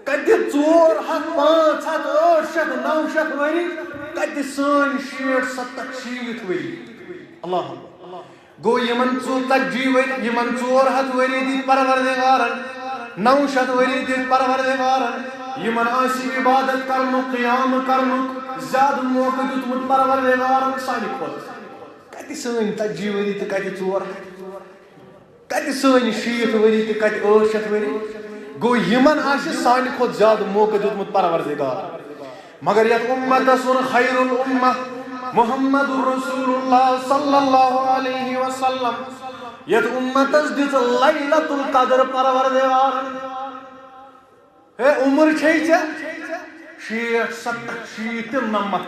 کتہِ 400 500 800 900 ؤری کتہِ سٲنۍ 60 70 شیٖتھ ؤری اللہ گو یمن 40 ؤری یمن 400 ؤری دِتۍ پروردگارن 900 ؤری دِتۍ پروردگارن یمن آسہِ عبادت کرنُک قیام کرنُک زیادٕ موقع دیُتمُت پروردگارن سانہِ کھۄتہٕ کتہِ سٲنۍ 40 ؤری تہٕ کتہِ 400 کتہِ سٲنۍ 60 ؤری تہٕ کتہِ 800 ؤری گو یمن آسہِ سانہِ کھۄتہٕ زیادٕ موقع دیُتمُت پروردگار مگر یتھ امتس ووٚن خیر الامہ محمد رسول اللہ صلی اللہ علیہ وسلم یتھ امتس دِژ لیلۃ القدر پروردگارن ہے عمر چھے ژےٚ 60 70 90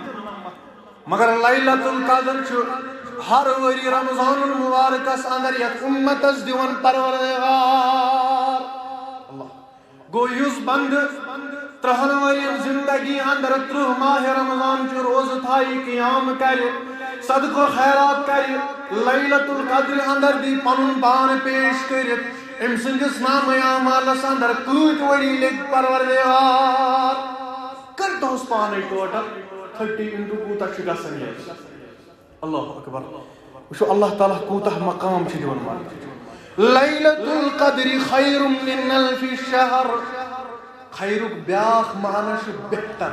مگر لیلۃ القدر چھُ ہر ؤری رمضان المبارکس اندر یتھ امتس دِوان پروردگار گو یُس بندٕ 30 ؤرین زندگی اندر 30 ماہ رمضان چھ روز تھائی قیام کرِ صدقہ خیرات کرِ لیلۃ القدر اندر دی پنن پان پیش کرت ام سندس نام اعمالس اندر کۭتۍ ؤری لگہِ پروردگار کرتوس پانے ٹوٹل 30 انٹو کوتاہ چھُ گژھان یہ اللہ اکبر وچھو اللہ تعالیٰ کوتاہ مقام چھُ دِوان ماننہٕ لیلۃ القدر خیر من الف الشہر خیرک بیاکھ معنی چھُ بہتر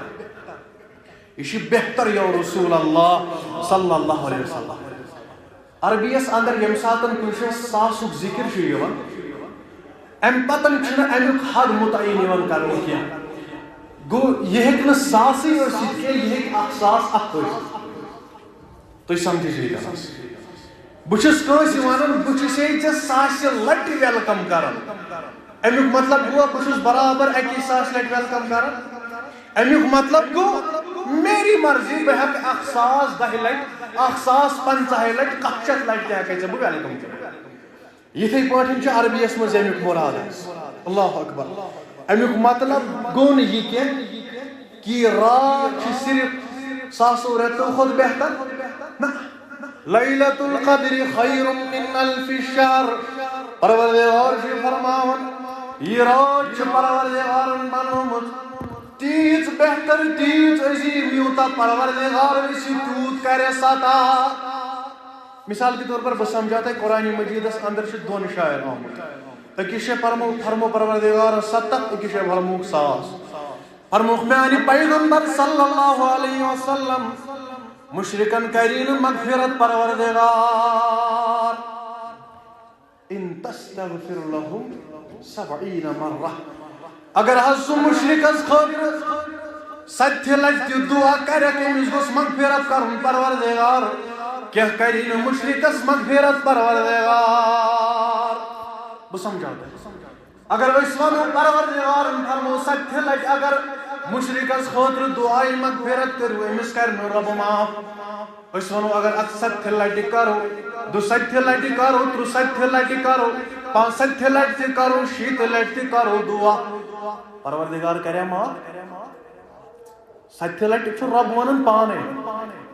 یہ چھُ بہتر یا رسول اللہ صلی اللہ علیہ وسلم عربیس اندر یم ساتن کُنہِ ساسُک ذکر چھُ یِوان ام پتن چھُنہٕ امیُک حد متعین یِوان کرنہٕ کینٛہہ گوٚو یہِ ہیٚکہِ نہٕ ساسٕے ٲسِتھ کینٛہہ یہِ ہیٚکہِ 1 ساس 1 ٲسِتھ تُہۍ سمجھِو ییٚتٮ۪نس بہٕ چھُس کٲنٛسہِ ونان بہٕ چھُس ژےٚ 100 لٹہِ ویلکم کران امیُک مطلب گوٚو بہٕ چھُس برابر 100 لٹہِ ویلکم کران امیُک مطلب گوٚو میری مرضی بہٕ ہیٚکہٕ 1010 لٹہِ 1050 لٹہِ 100 لٹہِ تہِ ہیٚکے ژےٚ بہٕ ویلکم کٔرِتھ یِتھے پٲٹھۍ چھُ عربیس منٛز امیُک مراد اللہ اکبر امیک مطلب گو یہ کہ رات صرف ساسو رتو خود بہتر لیلۃ القدر خیر من الف شہر پروردگار چھ فرماون یہ رات پروردگارن بنومت تیز بہتر تیز عظیم یوتا پروردگار اسی تیوت کرے ستا مثال کے طور پر بس سمجھاتا ہے قرآن مجید اندر سے دون شاعر آمد اکیش فرمو پروردگار ستت اکیش فرمو ساس فرمو میانی پیغمبر صلی اللہ علیہ وسلم مشرکن کرین مغفرت پروردگار ان تستغفر لهم 70 مرہ اگر حض مشرک از خاطر 70 لٹہ دعا کرے کہ امس گوس مغفرت کرن پروردگار کیا کرین مشرک از مغفرت پروردگار بہ سمجھاتا اگر اس ونو پروردگار فرمو 70 لٹہ اگر مشرک از خاطر دعائی مغفرت کرو امس کرن رب معاف اس ونو اگر 70 لٹہ کرو 270 لٹہ کرو 370 لٹہ کرو 570 لٹہ کرو 60 لٹہ کرو دعا پروردگار کرے معاف 70 لٹہ چھ رب ونن پانے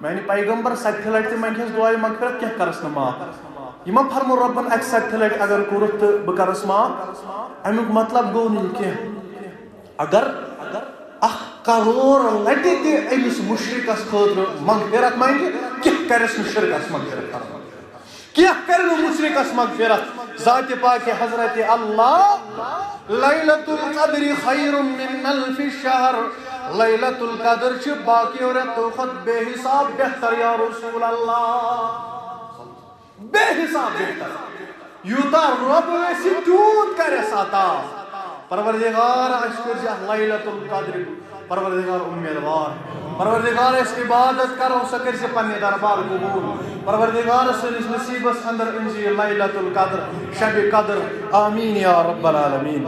میانی پیغمبر 70 لٹہ منگس دعائی مغفرت کیا کرس نہ معاف یہ فرمو ربن 70 لٹہ اگر کورت تو بہ کرس معاف امیک مطلب گو نہیں کیا اگر 1 کروڑ لٹہ تہ امس مشرکس خاطر مغفرت منگہ کیا کرس نہ شرکس مغفرت کیا کرنو مشرکس مغفرت ذات پاک حضرت اللہ لیلۃ القدر خیر من الف شہر لیلۃ القدر چھ باقی رتو خود بے حساب بہتر یا رسول اللہ بے حساب بہتر یوتا رب ویسی تیوت کرے ساتا پروردگار اشکر جا لیلۃ القدر پروردگار امیدوار پروردگار اس عبادت کرو سکر سے پنے دربار قبول پروردگار سنس نصیبس اندر انزی لیلۃ القدر شب قدر آمین یا رب العالمین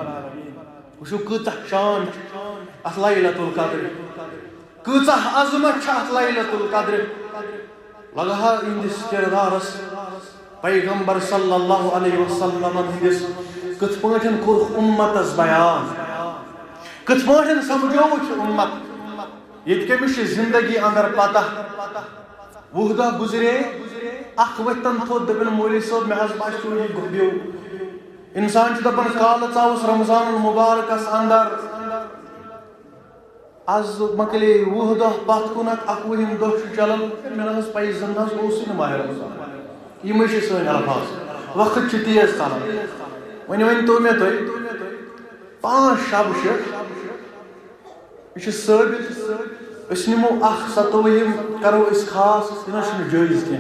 وشو کتا شان ات لیلۃ القدر کتا عظمت ات لیلۃ القدر لگا اندس کردارس پیغمبر صلی اللہ علیہ وسلم ہندس کت پاٹن کور امتس بیان کت پاٹن سمجھوچ امت یہ کمش زندگی اندر پتہ وہ دہ گزرے اخ وتن تھوت دپن مولی صاحب میں حض باسیو یہ گبیو انسان چھ دپن کال ژاوس رمضان المبارکس اندر از مکلے وہ دہ پت کنت 21 دہ چلن میں حض پی زن حض اوس ماہ رمضان یہ چھ سن الفاظ وقت چھ تیز ژلان ون تو میں تھی 5 شب یہ ثابت اس نمو 27 کرو اس خاص یہ جائز کی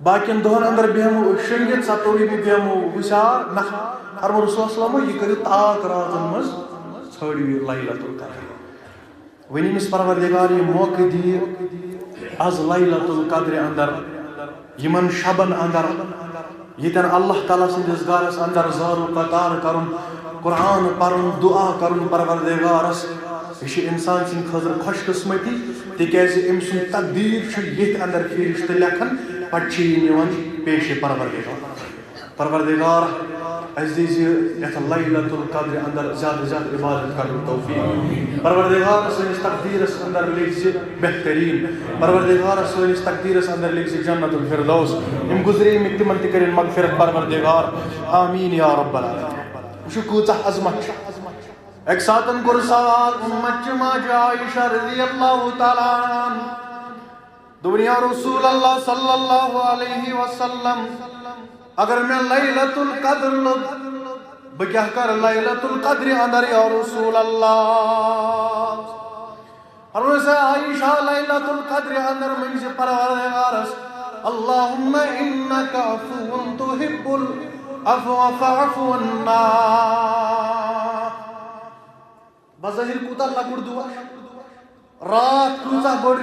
باقین دہن اندر بیہمو شنگت 27 بھی بیہمو وشار نہ فرمو رسول اللہ صلی اللہ علیہ وسلم یہ کرو طاق راتن مز ژھٲرِو لیلۃ القدر ونی امس پروردگار یہ موقع دی از لیلۃ القدر اندر یمن شبن اندر یتن اللہ تعالیٰ سندس گارس اندر زارو قطار کرن قرآن پرن دعا کرن پروردگارس یہ انسان سن خاطر خوش قسمتی تکیاز ام سن تقدیر یہ اندر فرشت لکھن پتہ نوان پیش پروردگار اس دیز یت لیلۃ القدر اندر زیادہ زیادہ عبادت کرن توفیق پروردگار سنس تقدیرس اندر لکھ بہترین پروردگار سنس تقدیرس اندر لکھ جنت الفردوس ام گزری تمن تہ کرن مغفرت پروردگار آمین یا رب العالمین وشو کوتاہ عظمت ایک ساتن کور سوال امت ماج عائشہ رضی اللہ تعالی عنہ دنیا رسول اللہ صلی اللہ علیہ وسلم اگر میں لیلۃ القدر لگ بکیا کر لیلۃ القدر اندر یا رسول اللہ اور سے عائشہ لیلۃ القدر اندر من سے پروردگارس اللہم انک عفو تحب العفو فاعف عنا بظاہر کوتا لکڑ دعا رات کوتا بڑ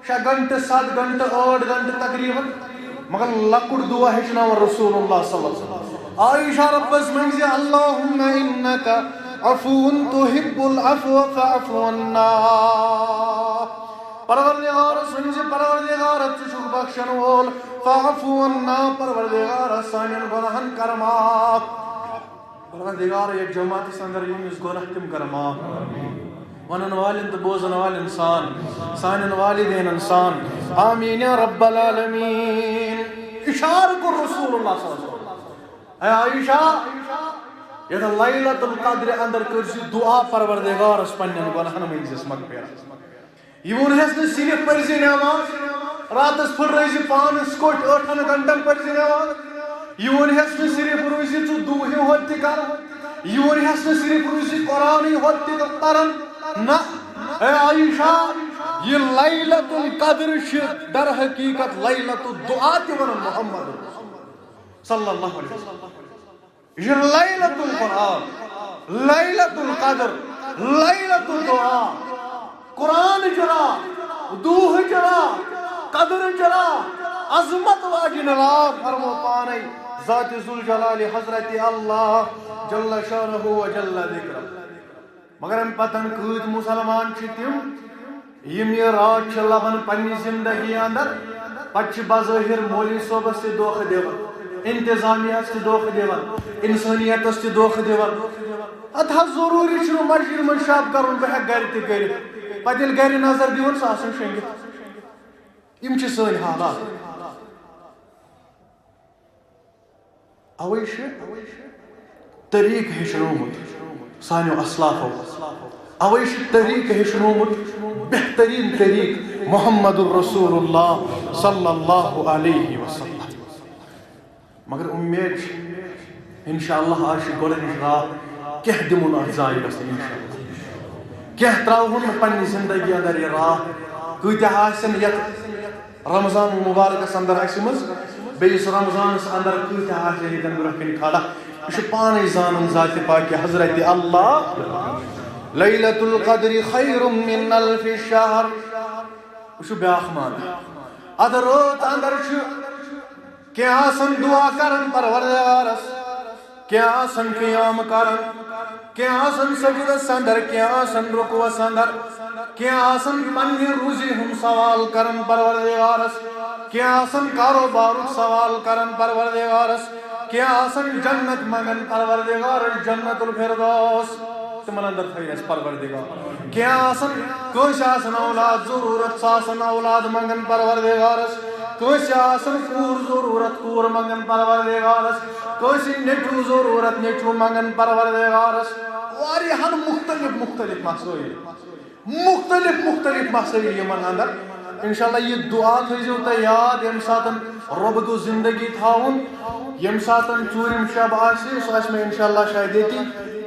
6 گھنٹے 7 گھنٹے 8 گھنٹے تقریباً مگر لکڑ دعا ہچنا رسول اللہ صلی اللہ علیہ وسلم عائشہ ربس منزی اللہم انکا عفو تحب العفو فاعف عنا پروردگار سنزی پروردگار تشک بخشن وول فاعف عنا پروردگار سانین گناہن کرمات پروردگار یہ جماعت اندر یمس گناہ تم کر معاف ونن والن تو بوزن وال انسان سانن والدین انسان آمین یا رب العالمین اشار کو رسول اللہ صلی اللہ علیہ وسلم اے عائشہ یہ لیلۃ القدر اندر کرسی دعا پروردگار اس پنن گناہن منزس مغفرت یہ ونہس نہ صرف پرزی نماز راتس پھر روزی پانس کوٹ 8 گھنٹن پرزی نماز یہ ونہس نہ صرف روزی تو دوہی ہوت تہ کر یہ ونہس نہ صرف روزی قرآن ہوت تہ پرن نہ اے عائشہ یہ لیلۃ القدر در حقیقت لیلۃ الدعاء تہ ون محمد صلی اللہ علیہ وسلم یہ لیلۃ القرآن لیلۃ القدر لیلۃ الدعاء قرآن چرا دوہ چرا قدر چرا عظمت واجن رات فرمو پانے ذات ذوالجلال حضرت اللہ جل شانہ و جل ذکرہ مگر ام پتن کۭتۍ مسلمان چھ تم یم یہ رات چھ لبن پننہِ زندگی اندر پتہ چھ بظاہر مولوی صٲبس تہ دھوکہ دِوان انتظامیہس تہ دھوکہ دِوان انسانیتس تہ دھوکہ دِوان اتھ ضروری چھ مسجد من شب کرن بہ ہیکہ گھر تہ کٔرِتھ پتہ ییٚلہِ گھرِ نظر دِوان سُہ آسان شٔنگِتھ یم چھ سٲنۍ حالات اوے چھ طریق ہیٚچھنومُت سانیو اسلافو اوے چھ طریق ہیٚچھنومُت بہترین طریق محمد الرسول اللہ صلی اللہ علیہ وسلم مگر امید چھ انشاءاللہ آج چھ گۄڈنِچ رات کینٛہہ دِمُن اتھ ضایع گژھنہٕ انشاءاللہ کینٛہہ تراوہون پننہِ زندگی اندر یہ رات کۭتیاہ آسن یتھ رمضان مبارکس اندر اسہِ منٛز بیٚیِس رمضانس اندر کۭتیاہ آسن ییٚتٮ۪ن برونٛہہ کَنہِ کھڑا یہ پانے زانن ذات پاک حضرت اللہ لیلۃ القدر خیر من الف شہر یہ بیاکھ معنی اد رات اندر کی آسن دعا کرن پروردگارس کی آسن قیام کرن کی آسن سجدس اندر کی آسن رکوعس اندر کی آسن پننہِ روزی ہُنٛد سوال کرن پروردگارس کی آسن کاروبارُک سوال کرن پروردگارس کی آسن جنت منگن پروردگار جنت الفردوس تمن اندر تھیس پروردگار کی آسن کٲنٛسہِ آسن اولاد ضروٗرت سُہ آسن اولاد منگن پروردگارس کٲنٛسہِ آسن کوٗر ضروٗرت کوٗر منگن پروردگارس کٲنٛسہِ نیٚچوٗ ضروٗرت نیٚچوٗ منگن پروردگارس واریاہن مختلف مسائل یمن اندر انشاءاللہ یہ دعا تھٲیزیو تُہۍ یاد ییٚمہِ ساتن رۄب گوٚو زندگی تھاوُن ییٚمہِ ساتن ژوٗرِم شب آسہِ سُہ آسہِ مےٚ انشاءاللہ شاید ییٚتی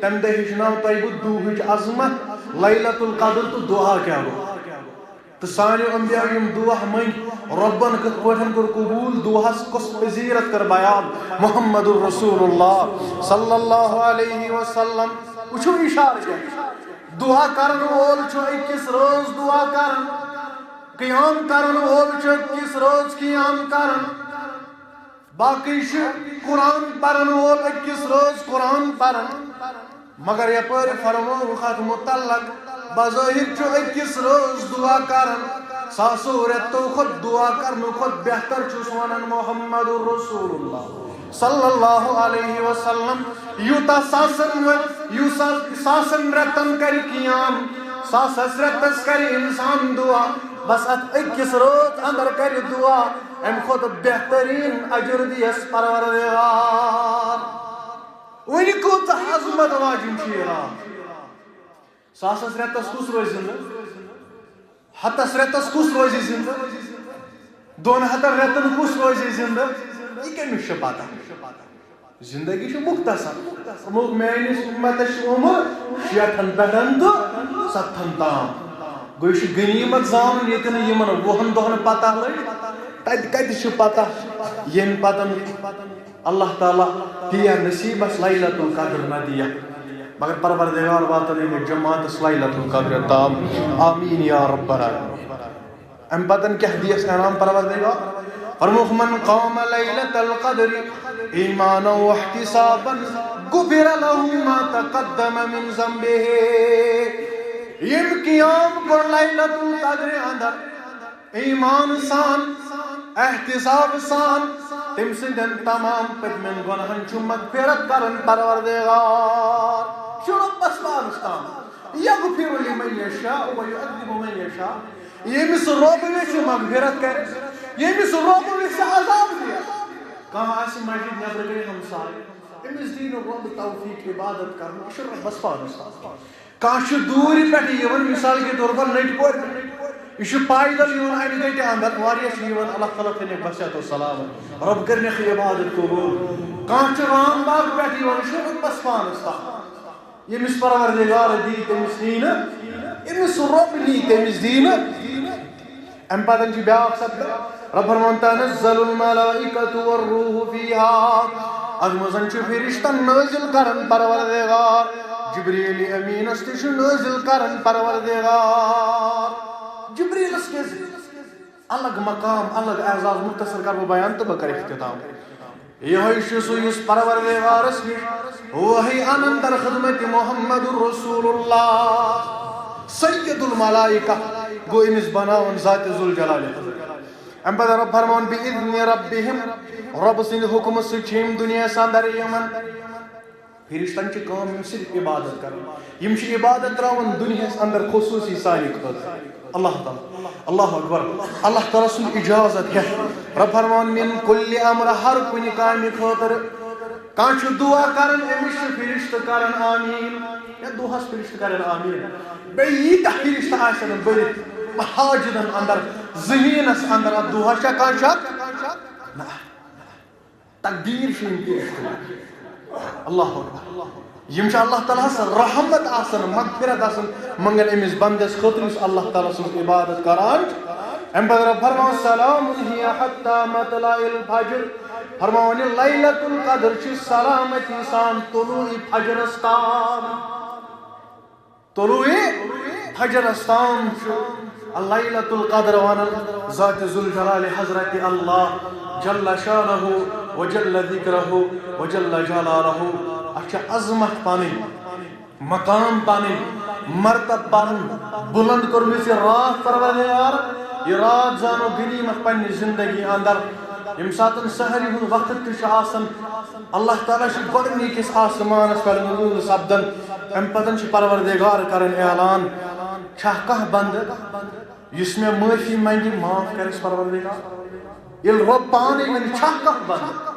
تمہِ دۄہ ہیٚچھناو تۄہہِ بہٕ دوہٕچ عظمت لیلۃ القدر تہٕ دعا کیاہ گوٚو تہٕ سانیو انبیاء یم دعا منٛگۍ رۄبن کِتھ پٲٹھۍ کوٚر قبوٗل دعاہس کۄس فضیٖلت کٔر بیان محمد الرسول اللہ صلی اللہ علیہ وسلم وٕچھو اِشارٕ کیاہ دعا کرن وول چھُ أکِس رٲژ دعا کران قیام کرن وول چھُ أکِس رٲژ قیام کران باقی چھ قرآن پرن وول أکِس رٲژ قرآن پران مگر یپٲرۍ فرمووُکھ اتھ متعلق بظٲہر چھُ أکِس رٲژ دعا کران ساسو رٮ۪تو کھۄتہٕ دعا کرنہٕ کھۄتہٕ بہتر چھُس ونان محمد رسول اللہ صلی اللہ علیہ وسلم یوٗتاہ ساسن رٮ۪تن کرِ قیام ساسس رٮ۪تس کرِ انسان دعا بس ات أکِس رٲژ اندر کرِ دعا امہِ کھۄتہٕ بہتریٖن اجر دِیس پروردگار وۄنۍ کۭژاہ عظمت واجِن چھِ یہِ رات ساسس رٮ۪تس کُس روزِ زِندٕ ہتس رٮ۪تس کُس روزِ زِندٕ 200 رٮ۪تن کُس روزِ زِندٕ یہ کٔمِس چھِ پتہ زندگی چھِ مختصر میٲنِس اُمتس چھِ عمر 60 پٮ۪ٹھ تہٕ 70 تام گوٚو یہِ چھُ غنیٖمت زانُن ییٚتہِ نہٕ یِمن 20 دۄہن پتہ لٔج تتہِ کتہِ چھِ پتہ ییٚمہِ پتہٕ اللہ تعالیٰ دِیا نصیٖبس لیلۃ القدر نہ دِیا مگر پروردگار واتن ییٚمہِ جماعتس لیلۃ القدر تام آمیٖن یا رب العالمین امہِ پتہٕ کیاہ دِیس انعام پروردگار فرمووُکھ من قام لیلۃ القدر ایمانا واحتسابا غفر له ما تقدم من ذنبه یم قیام کوٚر لیلۃ القدر اندر ایمان سان احتساب سان تم سندن تمام پتمن گناہن چھ مغفرت کرن پروردگار شنو بس پانستان یغفر لمن یشاء ویعذب من یشاء یمس رب وچ مغفرت کر یمس رب وچ عذاب دیا کہاں اس مسجد نظر گئی ہمسائے امس دین رب توفیق عبادت کرنا شر بس پانستان کاش دور پہ یون مثال کے طور پر نٹ پور یہ پائیدل یون اینہ گٹہ اندر واریس یون اللہ تعالیٰ تھے بسیت و سلام رب کرنے کی عبادت قبول کانچ رام باغ پہ یون شر بس پانستان یمس پروردگار دی تمس دین امس رب لی تمس دین ام پتن چھ بیاکھ سبق رب فرمان تنزل الملائکۃ والروح فیہا از مزن چھ فرشتن نازل کرن پروردگار جبریل امین است نازل کرن پروردگار جبریل اس کے الگ مقام الگ اعزاز مختصر کر وہ بیان تو بکر اختتام یہ شسو یس پروردگار اس وہی انندر خدمت محمد رسول اللہ سید الملائکہ گو امس بناون ذات ذوالجلال ام پتہ رب فرمان باذن ربہم رب سند حکم سچھم دنیا ساندر یمن فرشتن چھ کام یم صرف عبادت کرن یم چھ عبادت تراون دنیا اندر خصوصی سانی خاطر اللہ تعالی اللہ اکبر اللہ تعالی سن اجازت ہے رب فرمان من کل امر ہر کن کام خاطر کان چھ دعا کرن امس فرشت کرن آمین یا دعاس فرشت کرن آمین بیت فرشت آسن برت حاجدن اندر زمینس اندر دعا چھ کان شک نہ تقدیر شین فرشت اللہ اکبر یم چھ اللہ تعالیٰ سے رحمت آسن مغفرت آسن منگن امس بندس خاطر اس اللہ تعالیٰ سن عبادت کران ام بدر فرمان سلام ہی حتی مطلع الفجر فرمان لیلۃ القدر چھ سلامتی سان طلوع فجر استان طلوع فجر استان لیلۃ القدر وان ذات ذوالجلال حضرت اللہ جل شانہ وجل ذکرہ وجل جلالہ اچھا عظمت پانی مقام پانی مرتب پانی بلند کرمس یہ رات پروردگار یہ رات زانو غنیمت پنی زندگی اندر یم ساتن سحری ہن وقت تہ آسان اللہ تعالیٰ چھ گۄڈنِکِس آسمانس پٮ۪ٹھ نزول سپدن ام پتن چھ پروردگار کرن اعلان چھا کانٛہہ بندٕ یس مے معافی منگہِ معاف کرس پروردگار یل رب پانے ون چھا کانٛہہ بندٕ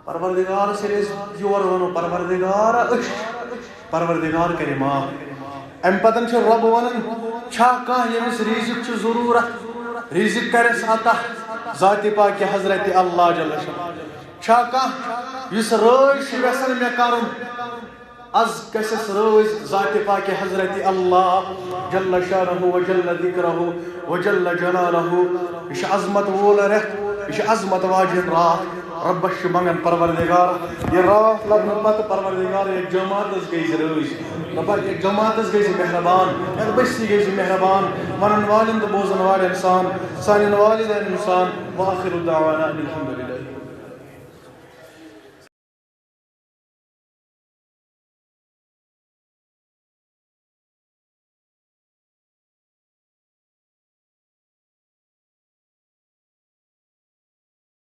پروردگار سے یور ونو پروردگار کرے معاف ام پتن چھ رب ونن چھا کانٛہہ یمس رزق چھ ضرورت رزق کرس عطا ذات پاک حضرت اللہ جل شانہ چھا کانٛہہ یس رٲز چھ یژھان مے کرُن از گژھس رٲز ذات پاک حضرت اللہ جل شانہ وجل ذکرہ وجل جلالہ یہ چھ عظمت وول رٮ۪تھ یہ چھ عظمت واجب رات ربس چھ منگن پروردگار یہ رات لگن پتہ پروردگار ایک جماعت گئی رٲز دپان ایک جماعت گئی مہربان ایک بستی گئی مہربان ونن والن تو بوزن والن انسان سانن والدین انسان واخر دعوانا الحمدللہ